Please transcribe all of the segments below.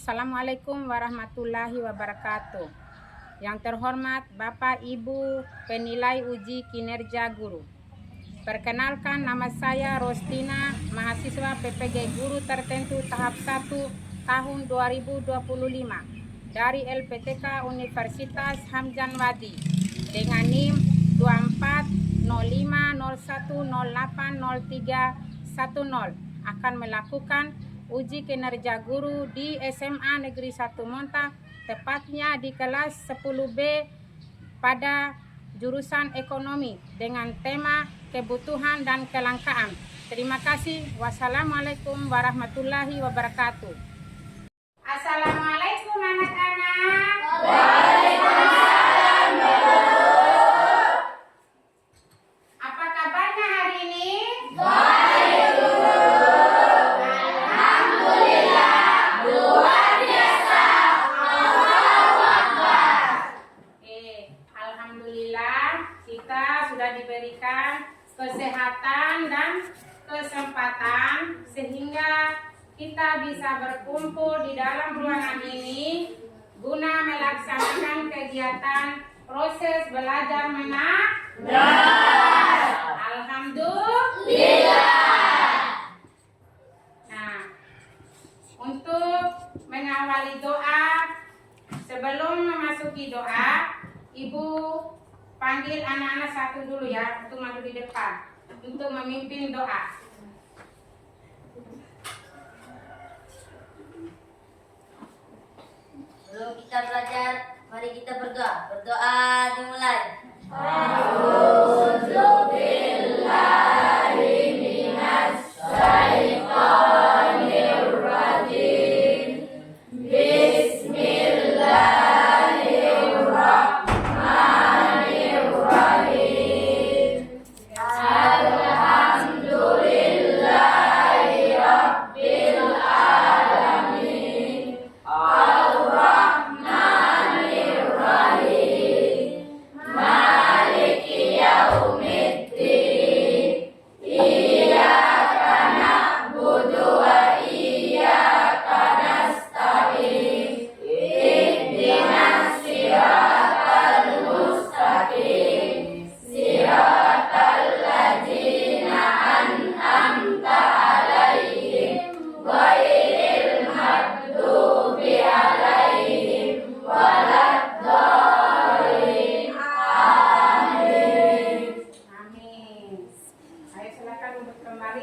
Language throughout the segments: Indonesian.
Assalamualaikum warahmatullahi wabarakatuh. Yang terhormat Bapak Ibu penilai uji kinerja guru. Perkenalkan, nama saya Rostina, mahasiswa PPG Guru Tertentu tahap 1 tahun 2025 dari LPTK Universitas Hamzah Wadi dengan NIM 240501080310 akan melakukan uji kinerja guru di SMA Negeri 1 Montah, tepatnya di kelas 10B pada jurusan ekonomi dengan tema kebutuhan dan kelangkaan. Terima kasih. Wassalamualaikum warahmatullahi wabarakatuh. Assalamualaikum anak-anak. Waalaikumsalam, Bu. Apa kabarnya hari ini? Baik, Bu. Alhamdulillah, luar biasa. Allahu Akbar. Alhamdulillah kita sudah diberikan kesehatan dan kesempatan sehingga kita bisa berkumpul di dalam ruangan ini guna melaksanakan kegiatan proses belajar mengajar. Alhamdulillah. Nah, untuk mengawali doa, sebelum memasuki doa, Ibu panggil anak-anak satu dulu ya untuk maju di depan untuk memimpin doa. Sebelum kita belajar, mari kita berdoa. Berdoa dimulai.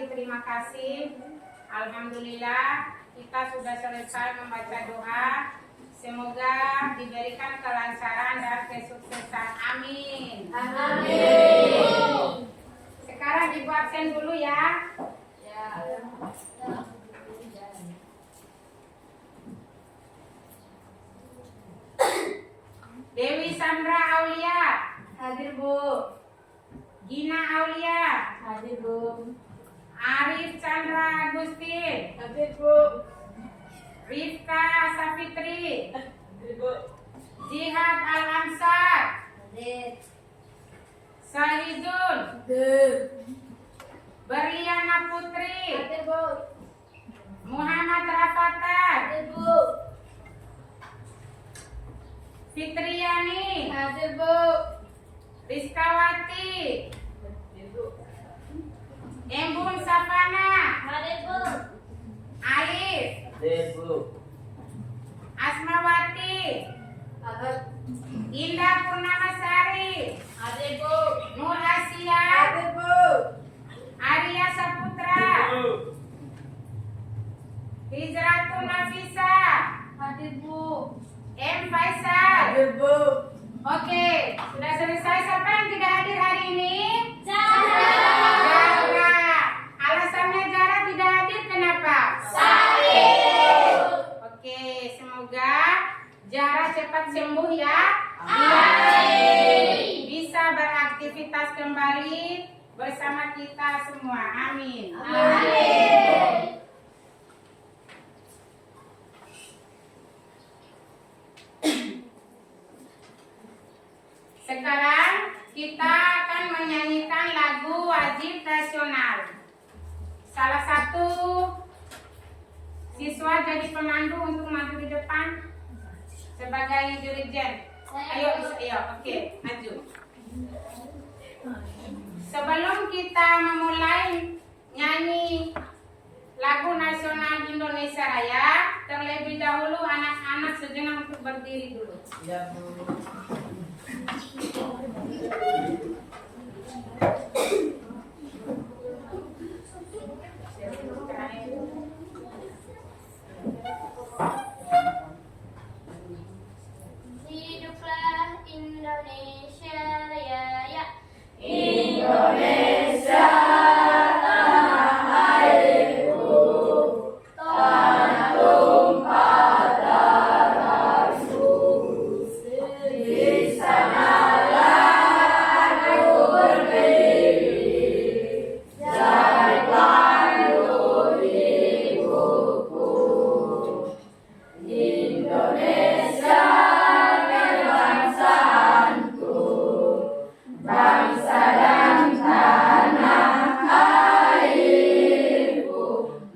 Terima kasih. Alhamdulillah kita sudah selesai membaca doa. Semoga diberikan kelancaran dan kesuksesan. Amin. Amin. Sekarang Ibu absen dulu ya. Dewi Sandra Aulia. Hadir, Bu. Gina Aulia. Hadir, Bu. Arif Chandra Agustin. Hadir, Bu. Rifka Safitri. Hadir, Bu. Jihad Al-Ansar. Hadir. Sahidun. Hadir. Berliana Putri. Hadir, Bu. Muhammad Rafatan. Hadir, Bu. Fitriani. Hadir, Bu. Rizkawati. Hadir, Bu. Embun Savana. Hadir, Bu. Alif. Hadir, Bu. Asmawati. Hadir. Indah Purnamasari. Hadir, Bu. Nur Asia. Hadir, Bu. Arya Saputra. Hijratun Nafisa. Hadir, Bu. M. Faisal. Hadir, Bu. Oke, sudah selesai. Siapa yang tidak hadir hari ini? Zahra. Zahra. Alasannya Zahra tidak hadir kenapa? Sakit. Oke, semoga Zahra cepat sembuh ya. Amin. Bisa beraktivitas kembali bersama kita semua. Amin. Amin. Sekarang kita akan menyanyikan lagu wajib nasional. Salah satu siswa jadi Tulis pemandu untuk maju di depan sebagai dirijen. Ayo, oke, maju. Sebelum kita memulai nyanyi lagu nasional Indonesia Raya, terlebih dahulu anak-anak sejenak untuk berdiri dulu. Ya, Bu. Hiduplah Indonesia Raya, ya. Indonesia tanah airku, tanah tumpah darahku. Di sanalah aku berdiri, jadi pandu hidupku. Indonesia kebangsaanku, bangsa dan tanah airku.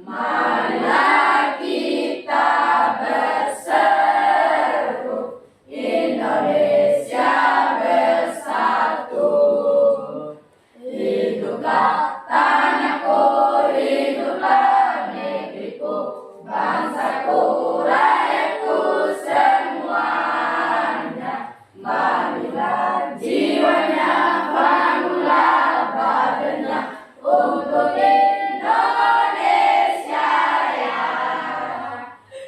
Marilah kita berseru, Indonesia bersatu. Hiduplah tanahku, hiduplah negeriku, bangsaku, rakyatku semuanya. Marilah jiwanya, bangunlah badannya untuk Indonesia Raya.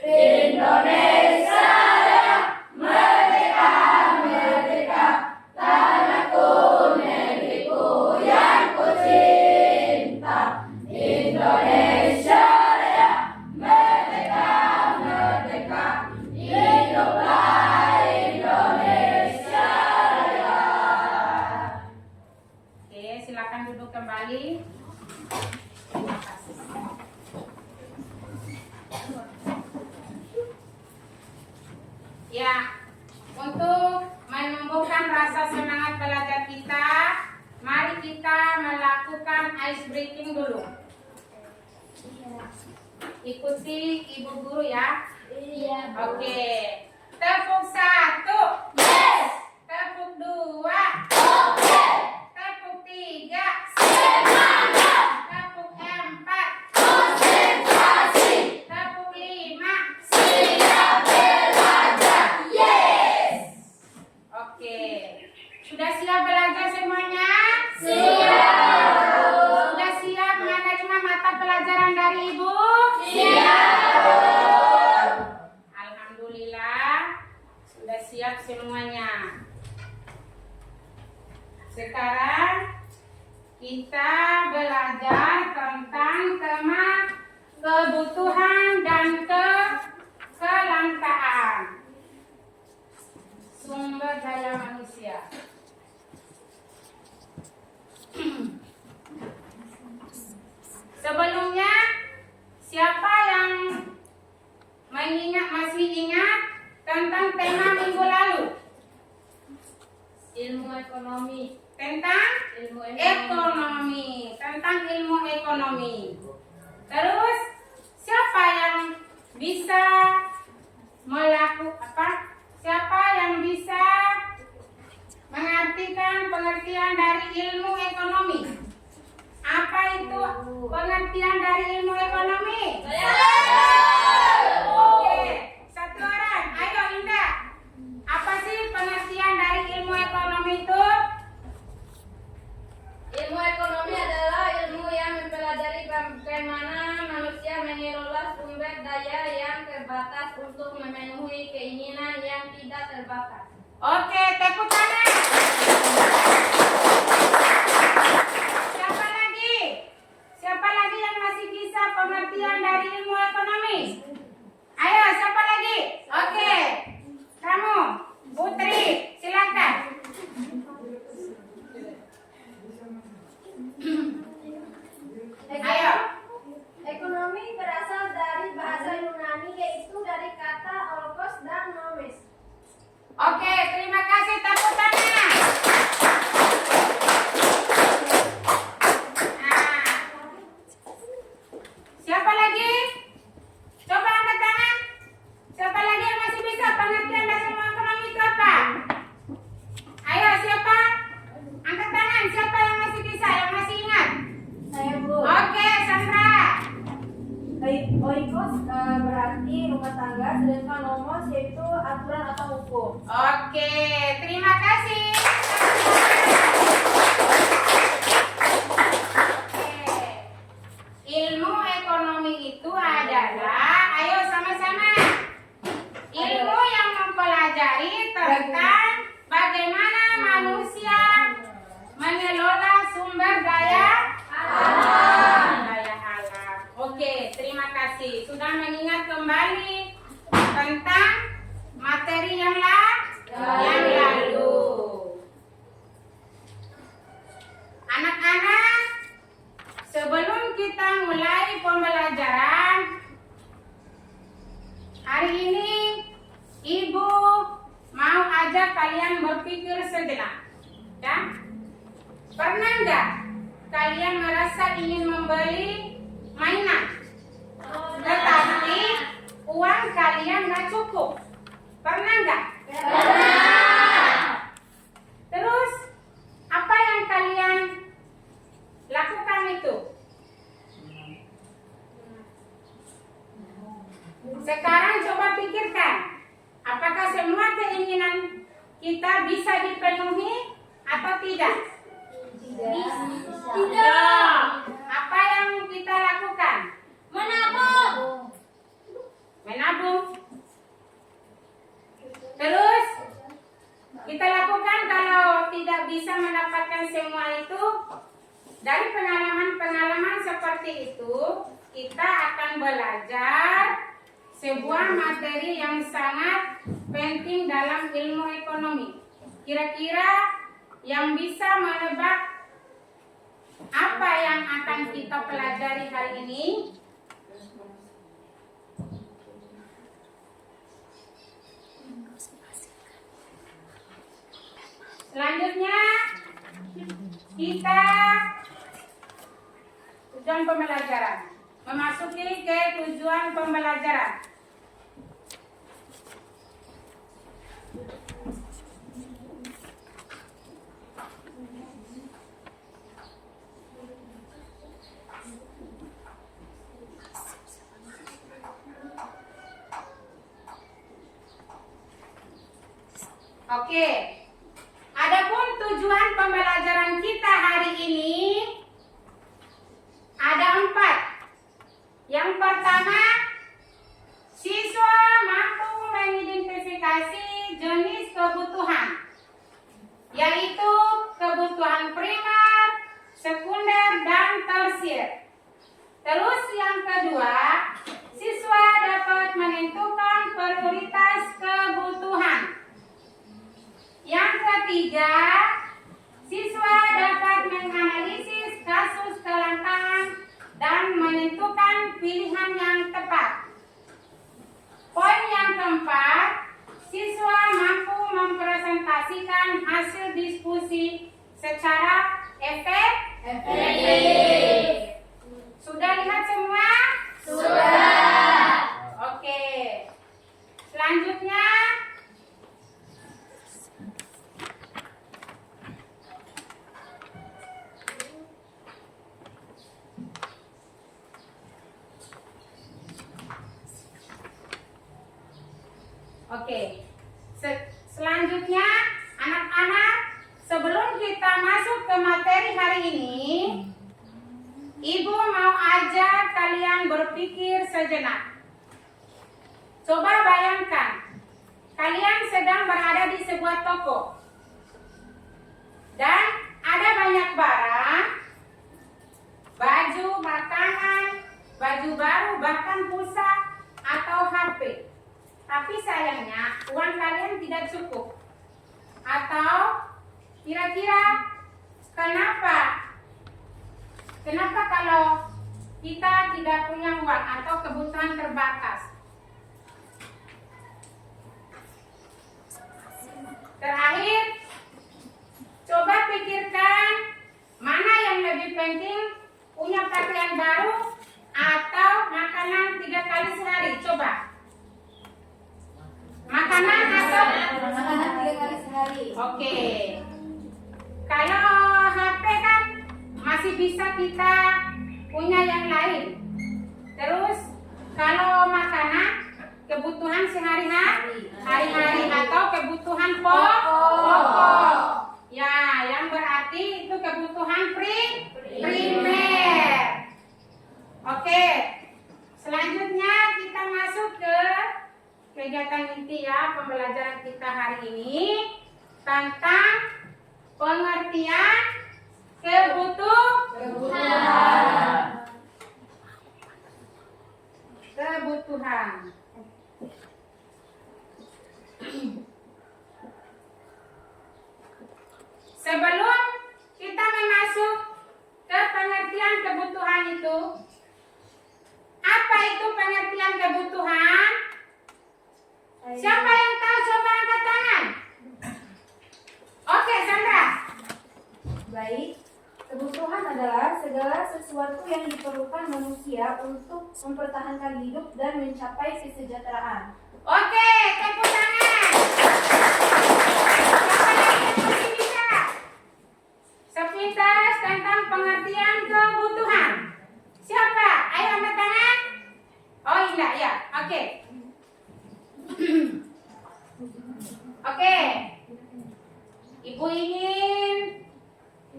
Indonesia Raya, merdeka, merdeka, tanahku, negeriku yang ku cinta. Indonesia Raya, merdeka, merdeka, hiduplah Indonesia Raya. Oke, silakan duduk kembali. Terima kasih. Ya, untuk menumbuhkan rasa semangat belajar kita, mari kita melakukan ice breaking dulu. Ikuti ibu guru ya. Iya. Oke. Tepuk 1. Yes. Tepuk 2. Oke. Tepuk 3. Semangat. Tepuk 4. Konsentrasi. Tepuk 5. Siap belajar. Yes. Oke. Sudah siap belajar semuanya? Siap. Sudah siap menerima mata pelajaran dari Ibu? Siap. Alhamdulillah, sudah siap semuanya. Sekarang kita belajar tentang tema kebutuhan dan kelangkaan sumber daya manusia. Sebelumnya, siapa yang masih ingat tentang tema minggu lalu? Ilmu ekonomi. Tentang Ilmu ekonomi, tentang ilmu ekonomi. Terus siapa yang bisa Siapa yang bisa mengartikan pengertian dari ilmu ekonomi? Apa itu pengertian dari ilmu ekonomi? Oke, satu orang. Ayo Indah. Apa sih pengertian dari ilmu ekonomi itu? Ilmu ekonomi adalah ilmu yang mempelajari bagaimana manusia mengelola sumber daya yang terbatas untuk memenuhi keinginan yang tidak terbatas. Oke, tepuk tangan. Siapa lagi? Siapa lagi yang masih bisa pengertian dari ilmu ekonomi? Ayo, siapa lagi? Oke, kamu, Putri, silakan. Ayo. Ekonomi berasal dari bahasa Yunani, yaitu dari kata olkos dan nomes. Oke, terima kasih, tepuk tangan. Nah, siapa lagi? Coba angkat tangan. Oikos berarti rumah tangga, sedangkan nomos yaitu aturan atau hukum. Oke, terima kasih. Oke. Ilmu ekonomi itu adalah, ayo sama-sama. Ilmu yang mempelajari tentang bagaimana manusia mengelola sumber daya alam. Oke, terima kasih. Sudah mengingat kembali tentang materi yang lalu. Anak-anak, sebelum kita mulai pembelajaran hari ini, Ibu mau ajak kalian berpikir sejenak. Ya? Pernah nggak kalian merasa ingin membeli mainan, tetapi uang kalian nggak cukup? Pernah nggak? Pernah. Terus apa yang kalian lakukan itu? Sekarang coba pikirkan, apakah semua keinginan kita bisa dipenuhi atau tidak? Tidak. Apa yang kita lakukan? Menabung. Menabung. Terus kita lakukan kalau tidak bisa mendapatkan semua itu, dari pengalaman-pengalaman seperti itu, kita akan belajar sebuah materi yang sangat penting dalam ilmu ekonomi. Kira-kira yang bisa menebak apa yang akan kita pelajari hari ini? Selanjutnya kita tujuan pembelajaran. Memasuki ke tujuan pembelajaran. Oke. Adapun tujuan pembelajaran kita hari ini ada 4. Yang pertama, siswa mampu mengidentifikasi jenis kebutuhan, yaitu kebutuhan primer, sekunder, dan tersier. Terus yang kedua, siswa dapat menentukan prioritas kebutuhan. Yang ketiga, siswa dapat menganalisis kasus kelangkaan dan menentukan pilihan yang tepat. Poin yang keempat, siswa mampu mempresentasikan hasil diskusi secara efektif. Sudah lihat semua? Sudah. Oke. Selanjutnya, selanjutnya anak-anak, sebelum kita masuk ke materi hari ini, Ibu mau ajak kalian berpikir sejenak. Coba bayangkan, kalian sedang berada di sebuah toko dan ada banyak barang, baju, makanan, baju baru, bahkan pulsa atau HP. Tapi sayangnya uang kalian tidak cukup. Atau kira-kira kenapa kalau kita tidak punya uang atau kebutuhan terbatas? Terakhir, coba pikirkan mana yang lebih penting, punya pakaian baru atau makanan 3 kali sehari. Coba. Makanan atau Makanan 3 kali sehari. Oke. Kalau HP kan masih bisa kita punya yang lain. Terus kita masuk ke kegiatan inti ya pembelajaran kita hari ini tentang pengertian kebutuhan. Sebelum kita masuk ke pengertian kebutuhan itu, apa itu pengertian kebutuhan? Siapa yang tahu coba angkat tangan? Oke, Sandra. Baik, kebutuhan adalah segala sesuatu yang diperlukan manusia untuk mempertahankan hidup dan mencapai kesejahteraan. Oke, tepuk tangan. Siapa lagi yang masih bisa? Sepintas tentang pengertian kebutuhan. Siapa? Ayo angkat tangan. Oh iya, ya. Oke. Oke. Ibu ingin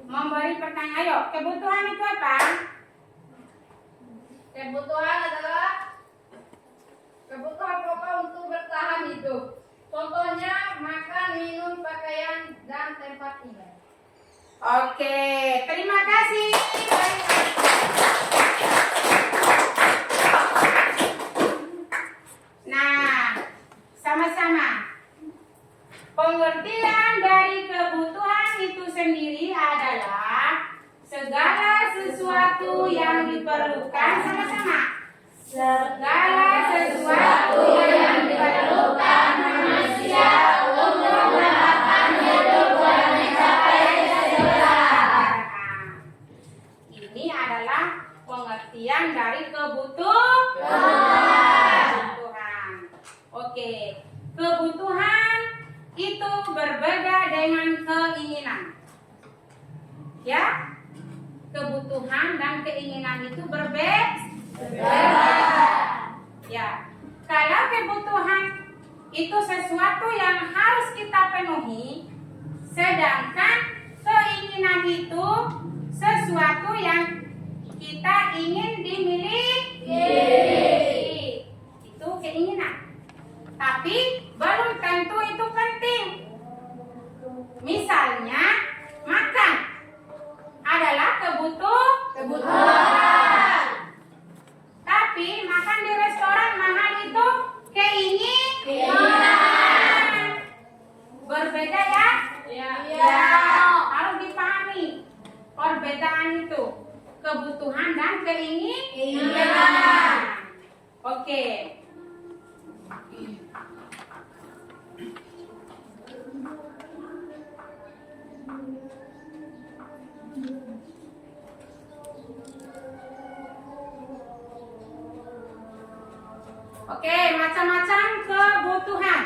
memberi pertanyaan. Ayo, kebutuhan itu apa? Kebutuhan adalah kebutuhan pokok untuk bertahan hidup. Contohnya makan, minum, pakaian, dan tempat tinggal. Oke, terima kasih. Nah, sama-sama. Pengertian dari kebutuhan itu sendiri adalah segala sesuatu yang diperlukan sama-sama. Segala sesuatu yang diperlukan manusia untuk mendapatkan hidup dan mencapai kesejahteraan. Ini adalah pengertian dari kebutuhan. Oke, kebutuhan itu berbeda dengan keinginan. Ya, kebutuhan dan keinginan itu berbeda. Ya, kalau kebutuhan itu sesuatu yang harus kita penuhi, sedangkan keinginan itu sesuatu yang kita ingin dimiliki. Itu keinginan. Tapi belum tentu itu penting. Misalnya, makan adalah kebutuhan. Tapi makan di restoran mahal itu keinginan. Berbeda ya? Ya. Harus dipahami perbedaan itu. Kebutuhan dan keinginan. Oke. Oke, macam-macam kebutuhan.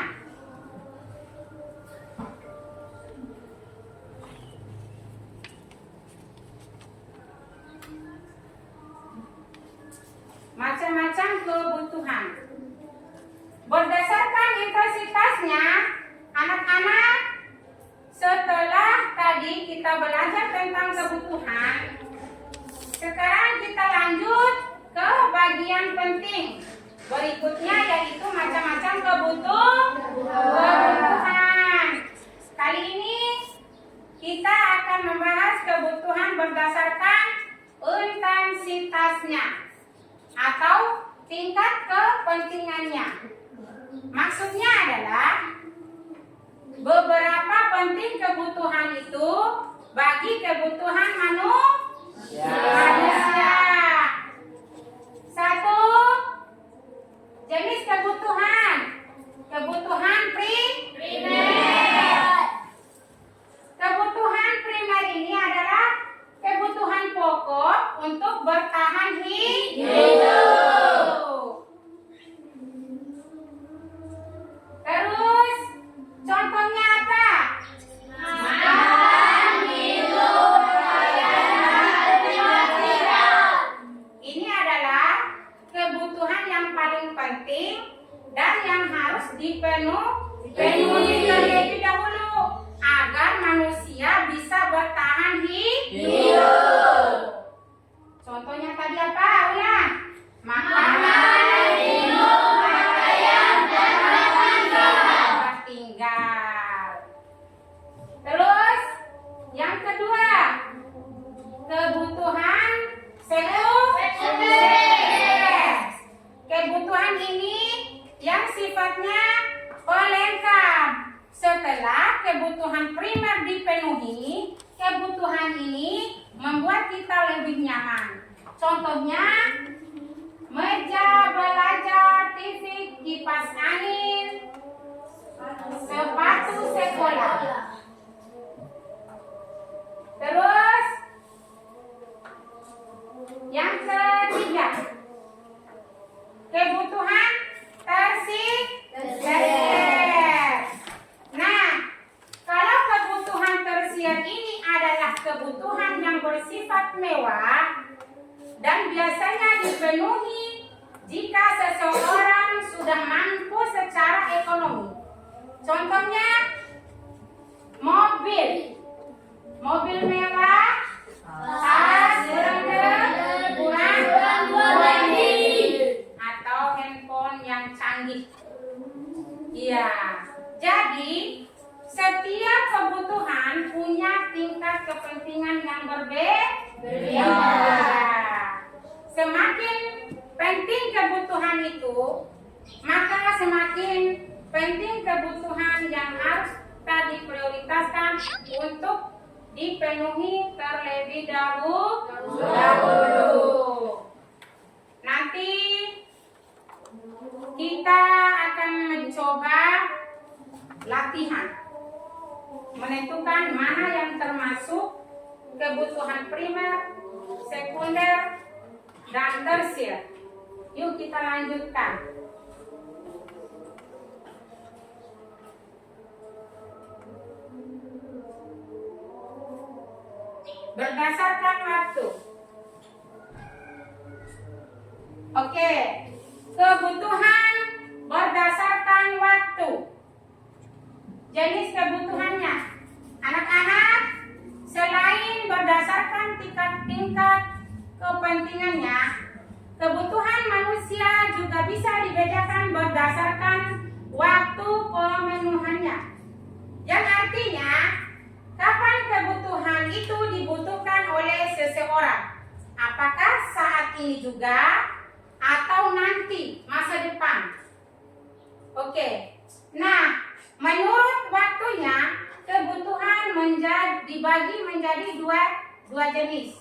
Macam-macam kebutuhan. Berdasarkan intensitasnya, anak-anak, setelah tadi kita belajar tentang kebutuhan, sekarang kita lanjut ke bagian penting berikutnya, yaitu macam-macam kebutuhan. Kali ini kita akan membahas kebutuhan berdasarkan intensitasnya atau tingkat kepentingannya. Maksudnya adalah beberapa penting kebutuhan itu bagi kebutuhan manusia. Satu, jenis kebutuhan. Kebutuhan primer. Kebutuhan primer ini adalah kebutuhan pokok untuk bertahan hidup. Terus, contohnya apa? Makan, minum, pakaian, dan tempat tinggal. Ini adalah kebutuhan yang paling penting dan yang harus dipenuhi terlebih dahulu agar manusia bisa bertahan hidup. Contohnya tadi apa, Ulan? Makan, minum, ini yang sifatnya pelengkap. Setelah kebutuhan primer dipenuhi, kebutuhan ini membuat kita lebih nyaman. Contohnya, meja belajar, TV, kipas angin, sepatu sekolah. Terus, yang ketiga, kebutuhan tersier. Nah, kalau kebutuhan tersier ini adalah kebutuhan yang bersifat mewah dan biasanya dipenuhi jika seseorang sudah mampu secara ekonomi. Contohnya, mobil mewah, tas atau handphone yang canggih. Iya. Jadi, setiap kebutuhan punya tingkat kepentingan yang berbeda. Semakin penting kebutuhan itu, maka semakin penting kebutuhan yang harus tadi prioritaskan untuk dipenuhi terlebih dahulu. Nanti kita akan mencoba latihan menentukan mana yang termasuk kebutuhan primer, sekunder, dan tersier. Yuk kita lanjutkan. Berdasarkan waktu. Oke, kebutuhan berdasarkan waktu. Jenis kebutuhannya, anak-anak, selain berdasarkan tingkat kepentingannya, kebutuhan manusia juga bisa dibedakan berdasarkan waktu pemenuhannya. Yang artinya, kapan kebutuhan itu dibutuhkan oleh seseorang? Apakah saat ini juga atau nanti masa depan? Oke. Nah, menurut waktunya kebutuhan dibagi menjadi dua jenis.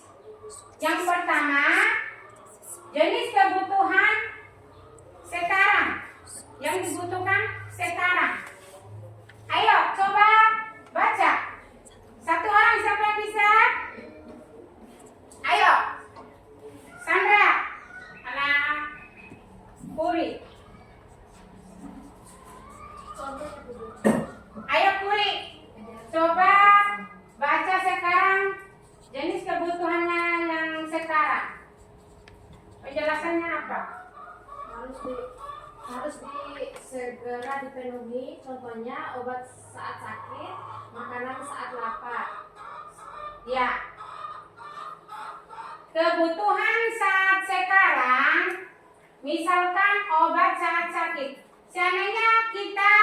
Yang pertama, jenis kebutuhan sekarang. Yang dibutuhkan sekarang. Ayo coba baca. Satu orang siapa yang bisa? Ayo. Sandra. Anak Puri. Ayo Puri. Coba baca sekarang jenis kebutuhannya yang sekarang. Penjelasannya apa? harus segera dipenuhi, contohnya obat saat sakit, makanan saat lapar. Ya. Kebutuhan saat sekarang, misalkan obat saat sakit. Seandainya kita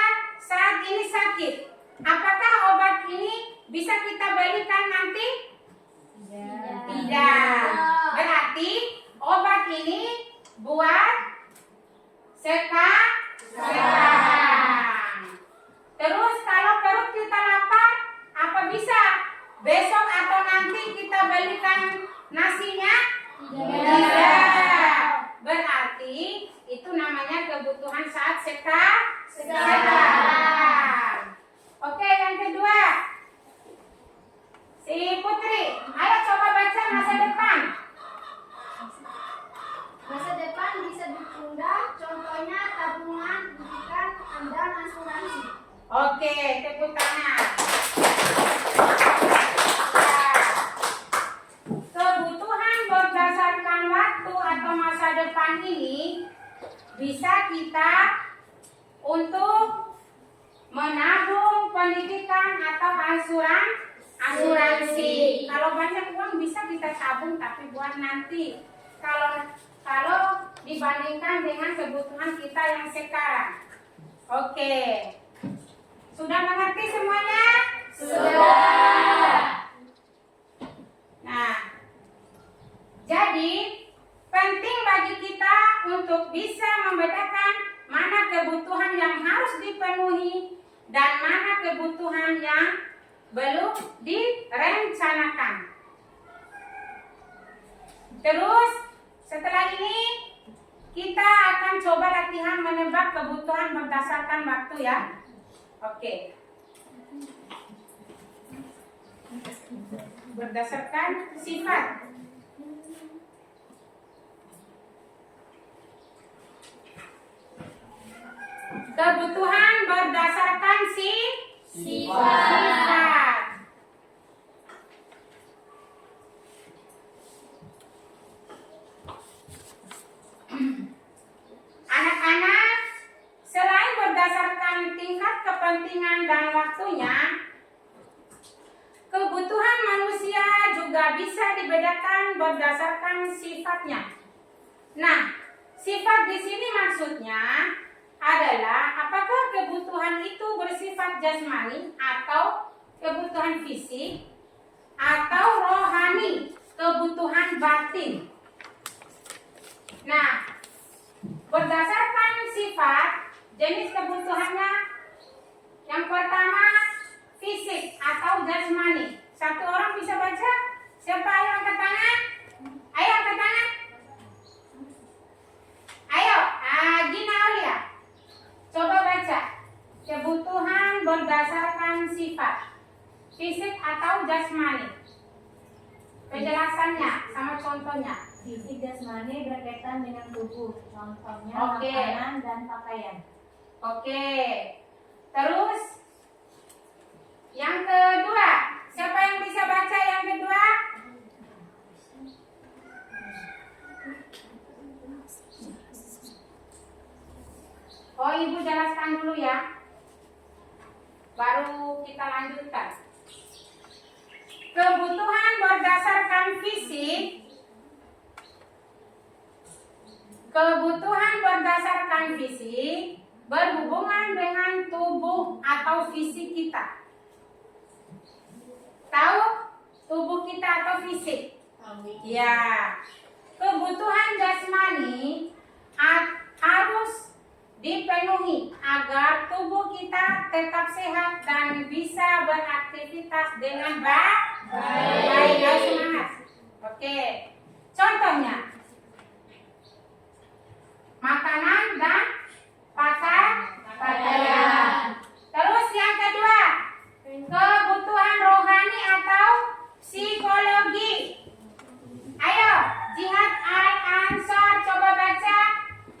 saat ini sakit, apakah obat ini bisa kita belikan nanti? Tidak. Berarti obat ini buat sekarang. Terus kalau perut kita lapar, apa bisa besok atau nanti kita belikan nasinya? Tidak. Berarti itu namanya kebutuhan saat sekarang. Oke, yang kedua. Si Putri, ayo coba baca masa depan. Masa depan bisa ditunda, contohnya tabungan, pendidikan, dan asuransi. Oke, tepuk tangan. Kebutuhan berdasarkan waktu atau masa depan ini bisa kita untuk menabung pendidikan atau asuransi. Kalau banyak uang bisa kita tabung tapi buat nanti. Kalau dibandingkan dengan kebutuhan kita yang sekarang. Oke. Sudah mengerti semuanya? Sudah. Nah, jadi penting bagi kita untuk bisa membedakan mana kebutuhan yang harus dipenuhi dan mana kebutuhan yang belum direncanakan. Terus setelah ini kita akan coba latihan menebak kebutuhan berdasarkan waktu ya. Oke. Berdasarkan sifat. Kebutuhan berdasarkan sifat. Anak-anak, selain berdasarkan tingkat kepentingan dan waktunya, kebutuhan manusia juga bisa dibedakan berdasarkan sifatnya. Nah, sifat di sini maksudnya adalah apakah kebutuhan itu bersifat jasmani atau kebutuhan fisik atau rohani, kebutuhan batin. Nah, berdasarkan sifat, jenis kebutuhannya yang pertama fisik atau jasmani. Satu orang bisa baca? Siapa yang angkat tangan? Ayo angkat tangan. Ayo, Gina Aulia. Coba baca. Kebutuhan berdasarkan sifat. Fisik atau jasmani. Penjelasannya sama contohnya. Fisik jasmani berkaitan dengan tubuh, contohnya Oke. makanan dan pakaian. Oke. Terus yang kedua, siapa yang bisa baca yang kedua? Oh, Ibu jelaskan dulu ya. Baru kita lanjutkan. Kebutuhan berdasarkan fisik. Kebutuhan berdasarkan fisik berhubungan dengan tubuh atau fisik kita. Tahu tubuh kita atau fisik? Ya. Kebutuhan jasmani harus dipenuhi agar tubuh kita tetap sehat dan bisa beraktivitas dengan baik. Semangat. Oke. Contohnya makanan dan pakaian. Terus yang kedua, kebutuhan rohani atau psikologi. Ayo, Jihad Al-Ansor coba baca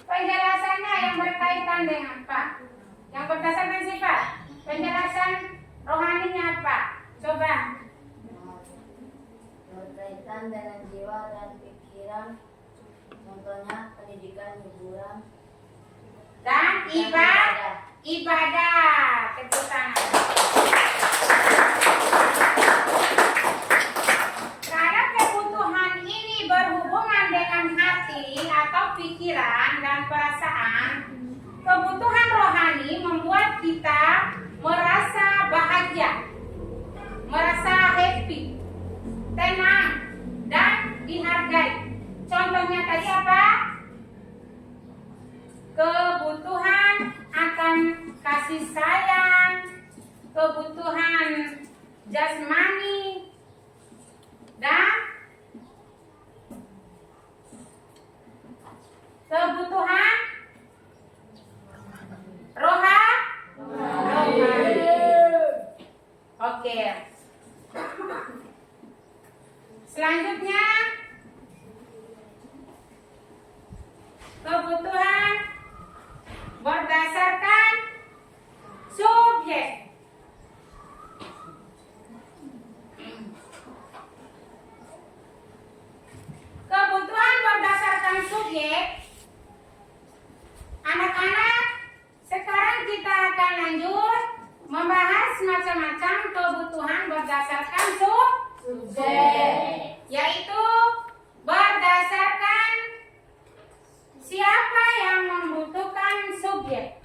penjelasannya yang berkaitan dengan apa? Yang berdasarkan sifat. Penjelasan rohaninya apa? Coba. Berkaitan dengan jiwa dan pikiran, contohnya pendidikan, hiburan, Dan ibadah. Tepuk tangan. Karena kebutuhan ini berhubungan dengan hati atau pikiran dan perasaan, kebutuhan rohani membuat kita merasa bahagia, merasa happy, tenang, dan dihargai. Contohnya tadi apa? Kebutuhan akan kasih sayang, kebutuhan jasmani, dan kebutuhan rohani. Oke. Selanjutnya kebutuhan berdasarkan subjek. Kebutuhan berdasarkan subjek. Anak-anak, sekarang kita akan lanjut membahas macam-macam kebutuhan berdasarkan subjek, yaitu berdasarkan siapa yang membutuhkan subjek.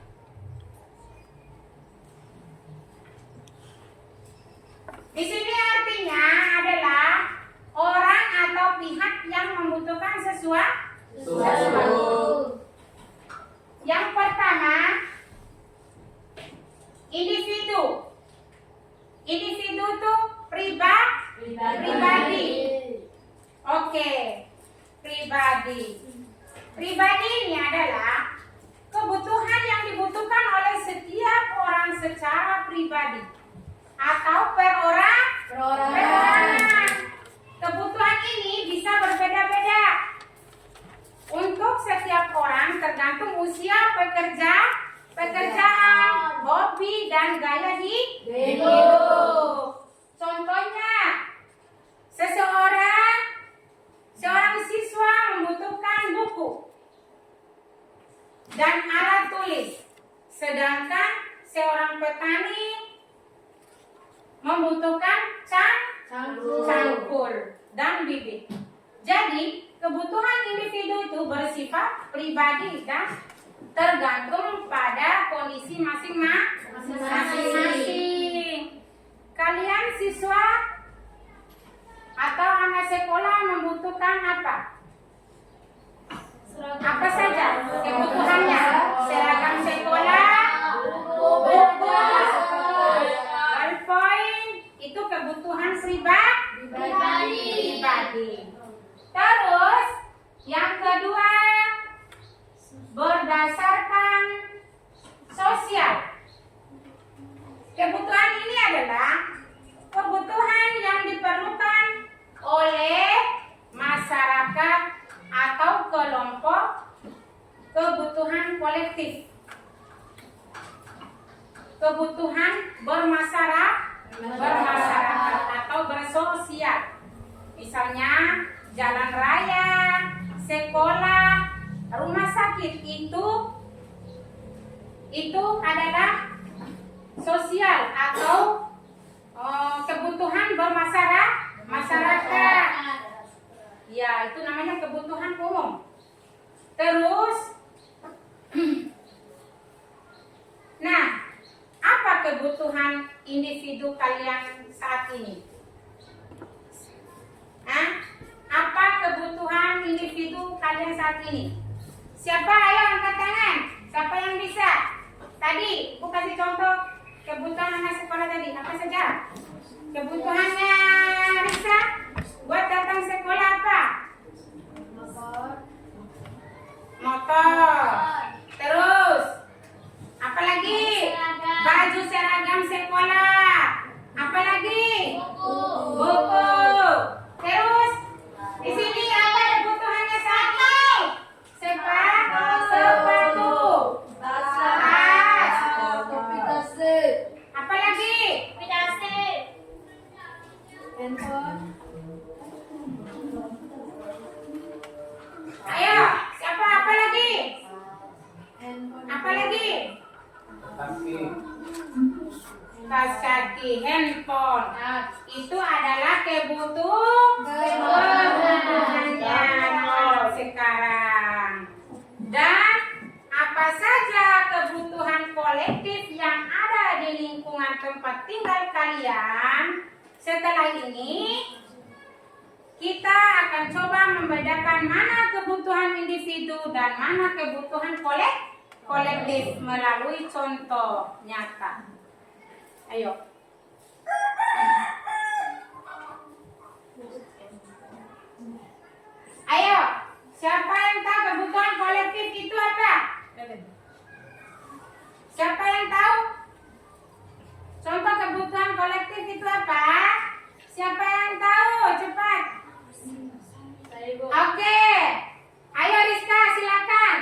Di sini artinya adalah orang atau pihak yang membutuhkan sesuatu. pribadi atau per orang. Kebutuhan ini bisa berbeda-beda untuk setiap orang tergantung usia pekerjaan, hobi dan gaya hidup. Contohnya, seorang siswa membutuhkan buku dan alat tulis, sedangkan seorang petani membutuhkan cangkul dan bibit. Jadi, kebutuhan individu itu bersifat pribadi dan tergantung pada kondisi masing-masing. Kalian siswa atau anak sekolah membutuhkan apa? Apa saja kebutuhannya? Seragam sekolah, buku, ballpoint, itu kebutuhan pribadi. Terus yang kedua, berdasarkan sosial. Kebutuhan ini adalah kebutuhan yang diperlukan oleh masyarakat atau kelompok, kebutuhan kolektif, kebutuhan bermasyarakat atau bersosial. Misalnya jalan raya, sekolah, rumah sakit, itu adalah sosial atau kebutuhan bermasyarakat. Ya, itu namanya kebutuhan umum. Terus, nah, apa kebutuhan individu kalian saat ini? Apa kebutuhan individu kalian saat ini? Siapa? Ayo angkat tangan. Siapa yang bisa? Tadi, Bu kasih contoh kebutuhan anak sekolah tadi. Apa saja? Kebutuhannya Risa buat datang sekolah apa? Motor. Terus, apa lagi? Baju seragam sekolah. Apa lagi? Buku. Terus, di sini apa kebutuhannya saat ini? Sepatu. Tas. Apa lagi? Ayo, siapa? Apa lagi? Apa lagi? Tas kaki, handphone. Itu adalah kebutuhannya sekarang. Dan apa saja kebutuhan kolektif yang ada di lingkungan tempat tinggal kalian? Setelah ini kita akan coba membedakan mana kebutuhan individu dan mana kebutuhan kolektif melalui contoh nyata. Ayo. Ayo, siapa yang tahu kebutuhan kolektif itu apa? Siapa yang tahu? Contoh kebutuhan kolektif itu apa? Siapa yang tahu? Cepat. Oke. Ayo Rizka, silakan.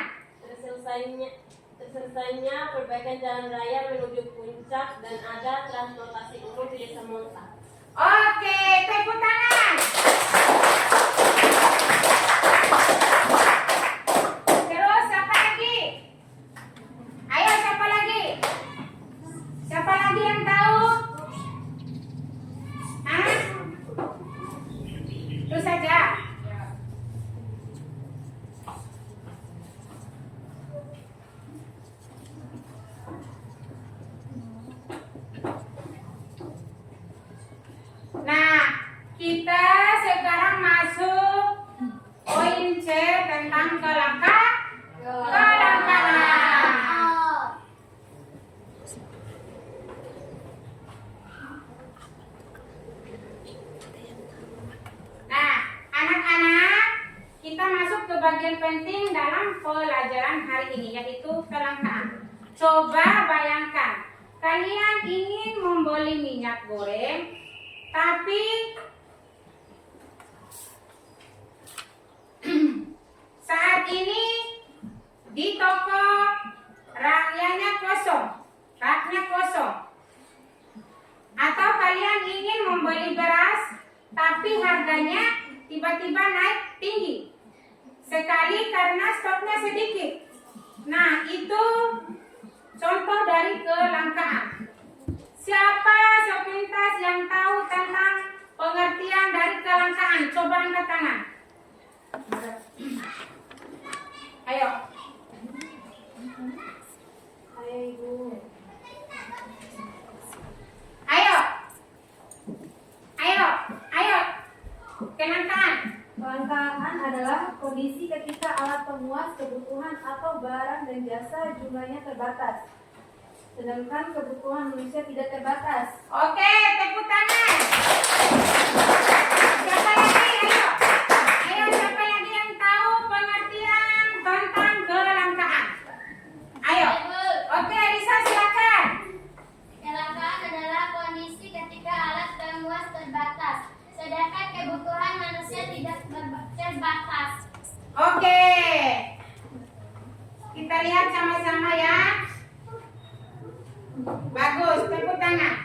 Terselesainya perbaikan jalan raya menuju puncak dan ada transportasi umum di Desa Monta. Oke, tepuk tangan. Terus siapa lagi? Ayo siapa lagi? Siapa lagi yang tahu? Itu saja. Nah, kita sekarang masuk poin C tentang kelangkaan. Nah, anak-anak, kita masuk ke bagian penting dalam pelajaran hari ini, yaitu kelangkaan. Coba bayangkan, kalian ingin membeli minyak goreng, tapi saat ini di toko raknya kosong. Atau kalian ingin membeli beras, tapi harganya tiba-tiba naik tinggi sekali karena stoknya sedikit. Nah, itu contoh dari kelangkaan. Siapa sepintas yang tahu tentang pengertian dari kelangkaan? Coba angkat tangan. Ayo. Ayo. Kelangkaan. Kelangkaan adalah kondisi ketika alat pemuas kebutuhan atau barang dan jasa jumlahnya terbatas, sedangkan kebutuhan manusia tidak terbatas. Oke, tepuk tangan. Siapa lagi? Ayo, siapa lagi yang tahu pengertian tentang kelangkaan? Ayo. Oke, Risa silakan. Kelangkaan adalah kondisi ketika alat pemuas terbatas, sedangkan kebutuhan manusia tidak terbatas. Oke. Kita lihat sama-sama ya. Bagus, tepuk tangan.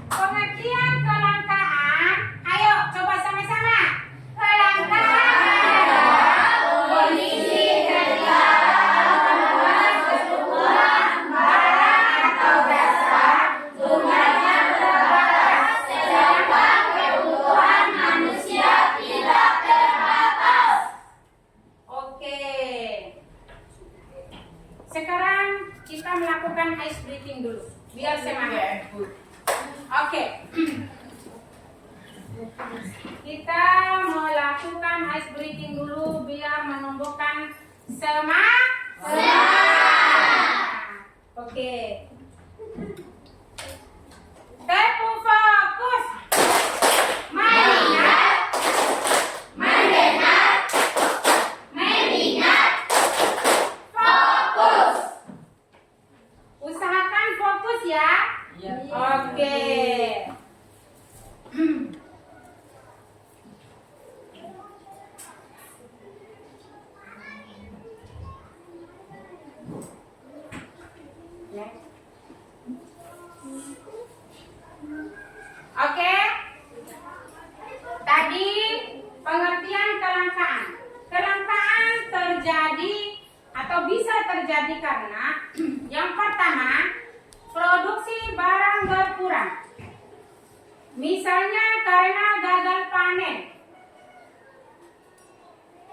Pengertian kelangkaan. Ayo, coba sama-sama. Kelangkaan adalah kondisi ketika pemuas kebutuhan barang atau jasa jumlahnya terbatas, sedangkan kebutuhan manusia tidak terbatas. Oke. Sekarang kita melakukan ice breathing dulu, biar semangat. Oke. Kita melakukan ice breathing dulu biar menumbuhkan semangat. Oke. Tempo fokus. Mengingat. Fokus. Usahakan fokus ya. Oke. Oke. Tadi pengertian kelangkaan. Kelangkaan terjadi atau bisa terjadi karena yang pertama, produksi barang berkurang. Misalnya karena gagal panen.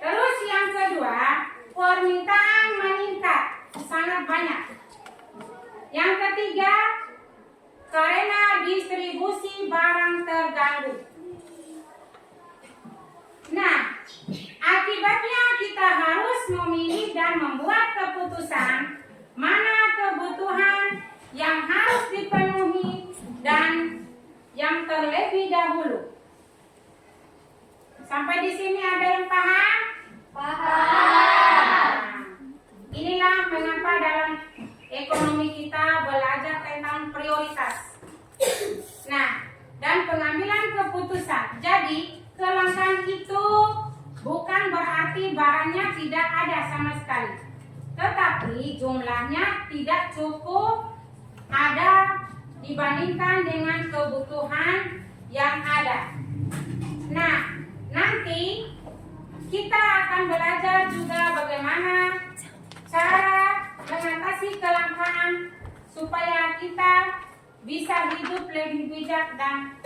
Terus yang kedua, permintaan meningkat sangat banyak. Yang ketiga, karena distribusi barang terganggu. Nah, akibatnya kita harus memilih dan membuat keputusan mana kebutuhan yang harus dipenuhi dan yang terlebih dahulu. Sampai di sini ada yang paham? Paham. Inilah mengapa dalam ekonomi kita belajar tentang prioritas. Nah, dan pengambilan keputusan. Jadi, kelangkaan itu bukan berarti barangnya tidak ada sama sekali, tetapi jumlahnya tidak cukup ada dibandingkan dengan kebutuhan yang ada. Nah, nanti kita akan belajar juga bagaimana cara mengatasi kelangkaan supaya kita bisa hidup lebih bijak dan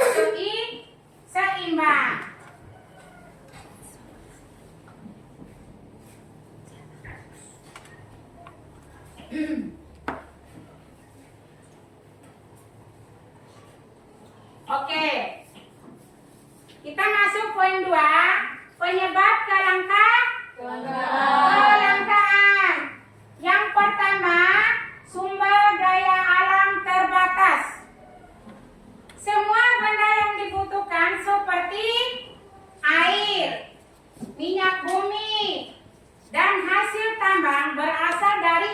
seimbang. Oke. Kita masuk poin 2, penyebab kelangkaan. Yang pertama, sumber daya alam terbatas. Semua benda yang dibutuhkan seperti air, minyak bumi, dan hasil tambang berasal dari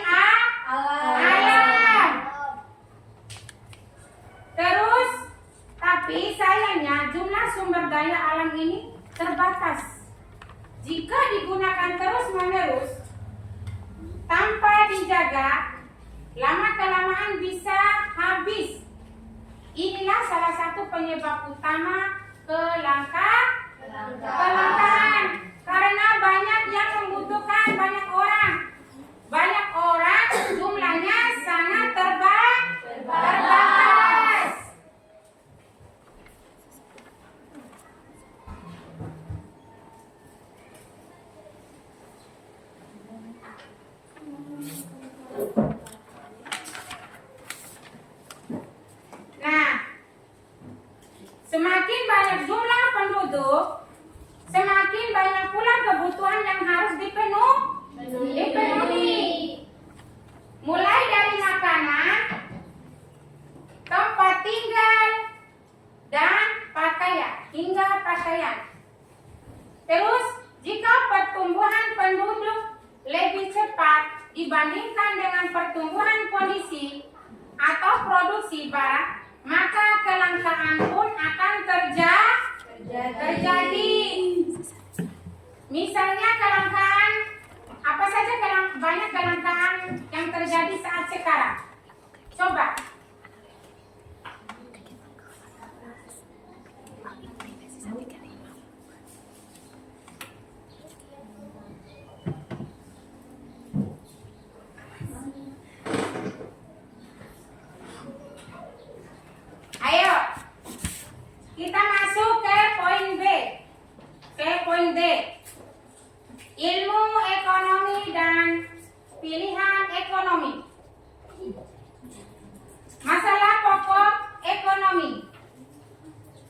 penyebab utama kelangkaan. Karena banyak yang membutuhkan banyak orang. Banyak orang jumlahnya sangat terbatas. Nah, semakin banyak jumlah penduduk, semakin banyak pula kebutuhan yang harus dipenuhi. Mulai dari makanan, tempat tinggal, dan pakaian. Terus, jika pertumbuhan penduduk lebih cepat dibandingkan dengan pertumbuhan kondisi atau produksi barang, maka kelangkaan pun akan terjadi. Misalnya kelangkaan, apa saja banyak kelangkaan yang terjadi saat sekarang? Coba. Ayo, kita masuk ke poin B. Ilmu ekonomi dan pilihan ekonomi. Masalah pokok ekonomi.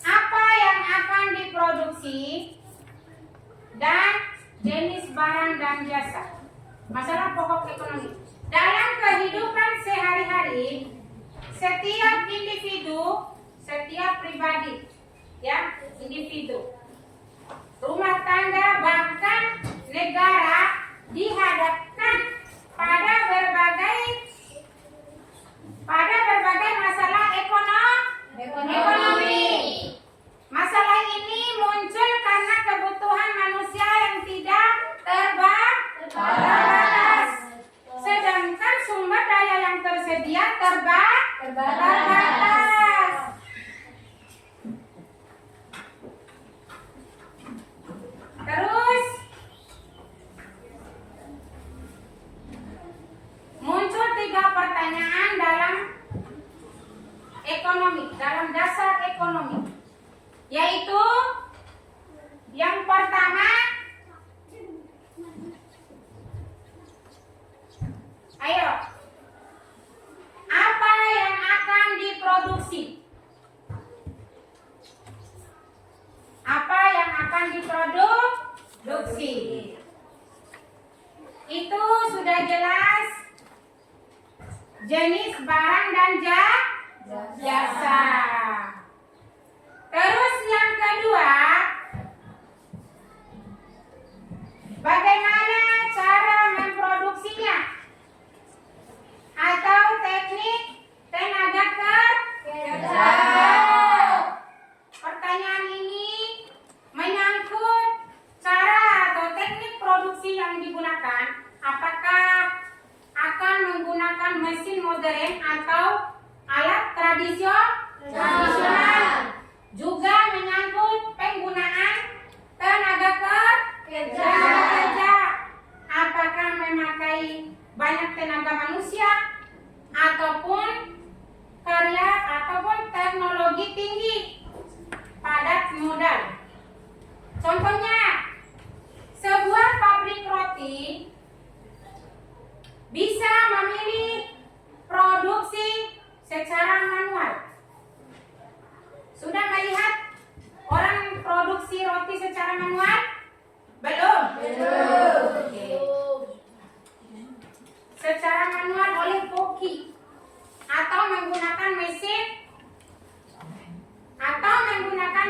Apa yang akan diproduksi dan jenis barang dan jasa. Masalah pokok ekonomi. Dalam kehidupan sehari-hari, setiap individu, setiap pribadi, ya, individu, rumah tangga, bahkan negara dihadapkan pada berbagai masalah ekonomi. Masalah ini muncul karena kebutuhan manusia yang tidak terbatas, sedangkan sumber daya yang tersedia terbatas. Terus muncul 3 pertanyaan dalam ekonomi, dalam dasar ekonomi, yaitu yang pertama, ayo, apa yang akan diproduksi? Apa yang akan diproduksi? Itu sudah jelas, jenis barang dan jasa. Terus yang kedua, bagaimana cara memproduksinya? Atau teknik tenaga kerja. Pertanyaan ini menyangkut cara atau teknik produksi yang digunakan. Apakah akan menggunakan mesin modern atau alat tradisional? Juga menyangkut penggunaan tenaga kerja. Apakah memakai banyak tenaga manusia ataupun karya ataupun teknologi tinggi, padat modal. Contohnya, sebuah pabrik roti bisa memilih produksi secara manual. Sudah melihat orang produksi roti secara manual? Belum. Oke. Secara manual oleh koki atau menggunakan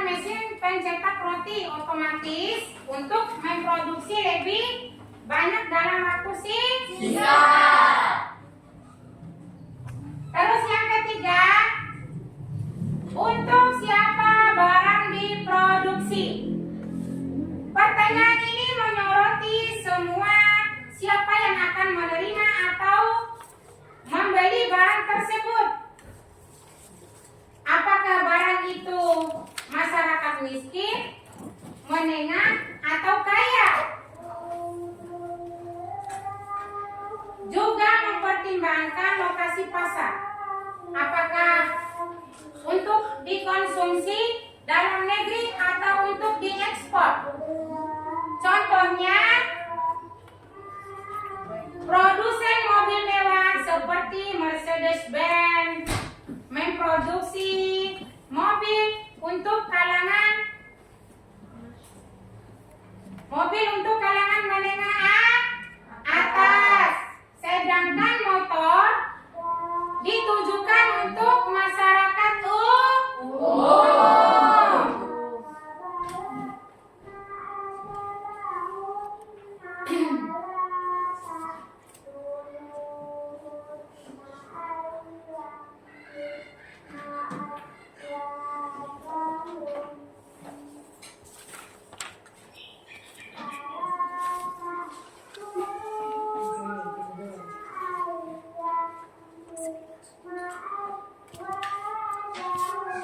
mesin pencetak roti otomatis untuk memproduksi lebih banyak dalam waktu singkat. Terus yang ketiga, untuk siapa barang diproduksi? Pertanyaan ini menyoroti semua siapa yang akan menerima atau membeli barang tersebut. Apakah barang itu mempertimbangkan lokasi pasar. Apakah untuk dikonsumsi dalam negeri atau untuk diekspor? Contohnya, produsen mobil mewah seperti Mercedes-Benz memproduksi mobil untuk kalangan menengah atas, sedangkan motor ditujukan untuk masyarakat umum.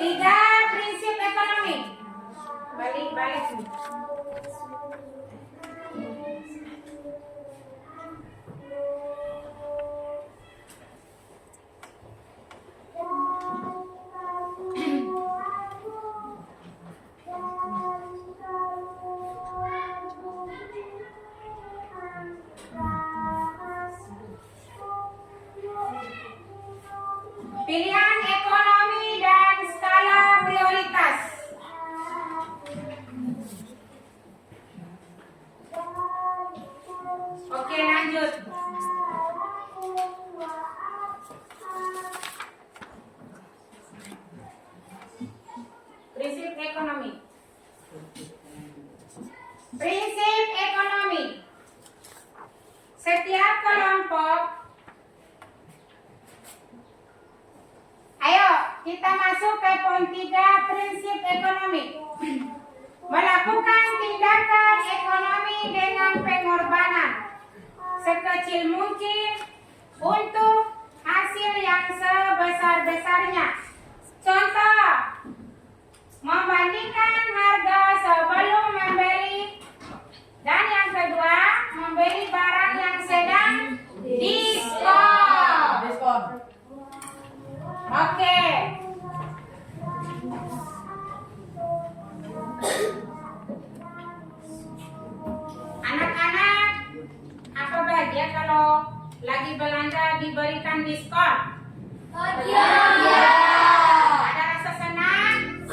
Tiga, prinsip ekonomi. Balik. Pilihan ekonomi dan skala prioritas. Oke, lanjut. Prinsip ekonomi. Prinsip ekonomi. Setiap kelompok. Ayo, kita masuk ke poin 3, prinsip ekonomi. Melakukan tindakan ekonomi dengan pengorbanan sekecil mungkin untuk hasil yang sebesar-besarnya. Contoh, membandingkan harga sebelum membeli. Dan yang kedua, membeli barang yang sedang diskon. Oke. Anak-anak, apa bahagia kalau lagi belanja diberikan diskon? Iya. Ada rasa senang?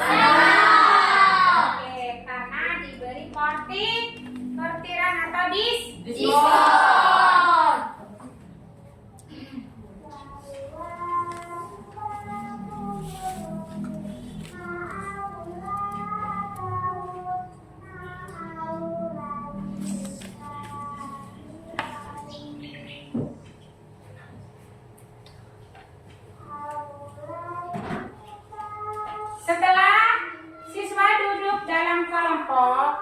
Oke, karena diberi kortiran atau diskon. Setelah siswa duduk dalam kelompok,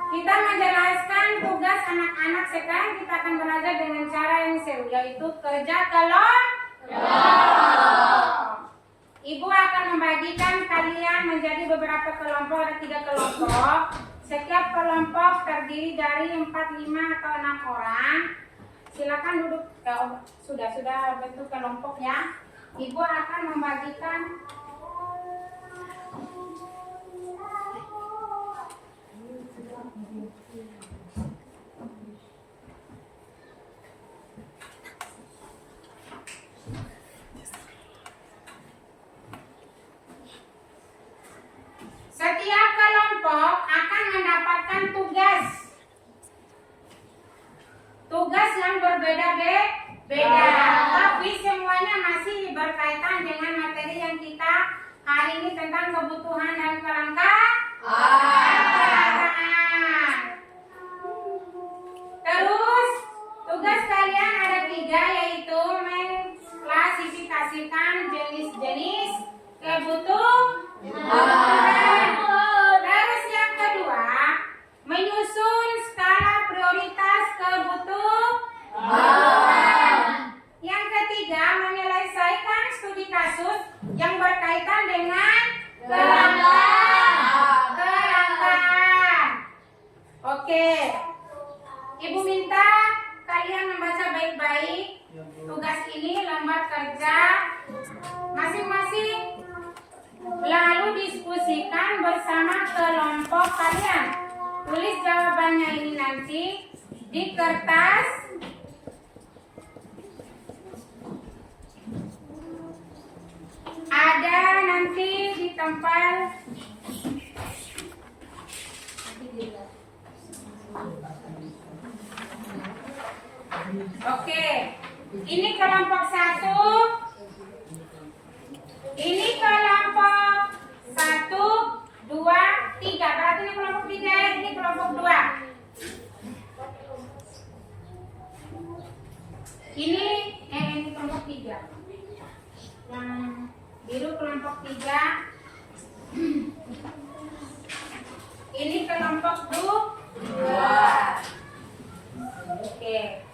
kita menjelaskan tugas anak-anak. Sekarang kita akan belajar dengan cara yang seru, yaitu kerja kelompok. Ibu akan membagikan kalian menjadi beberapa kelompok, ada 3 kelompok. Setiap kelompok terdiri dari 4, 5 atau 6 orang. Silakan duduk. Sudah bentuk kelompok ya. Ibu akan membagikan setiap kelompok akan mendapatkan tugas yang berbeda-beda, tapi semuanya masih berkaitan dengan materi yang kita hari ini tentang kebutuhan dan kelangkaan. Terus tugas kalian ada 3, yaitu mengklasifikasikan jenis-jenis kebutuhan. Terus yang kedua, menyusun skala prioritas kebutuhan. Yang ketiga, menyelesaikan studi kasus yang berkaitan dengan kelangkaan. Oke, Ibu minta kalian membaca baik-baik tugas ini lembar kerja masing-masing. Lalu diskusikan bersama kelompok kalian. Tulis jawabannya ini nanti di kertas. Ada nanti di tempat. Oke, ini kelompok 1. Ini kelompok 1, 2, 3. Berarti ini kelompok 3, ini kelompok 2. Ini kelompok 3. Yang biru kelompok 3. Ini kelompok 2. Oke.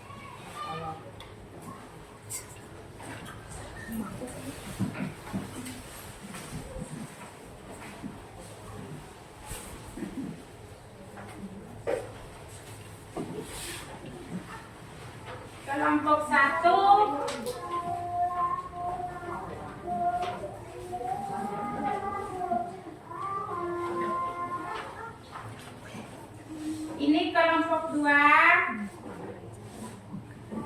Kelompok 1. Ini kelompok 2.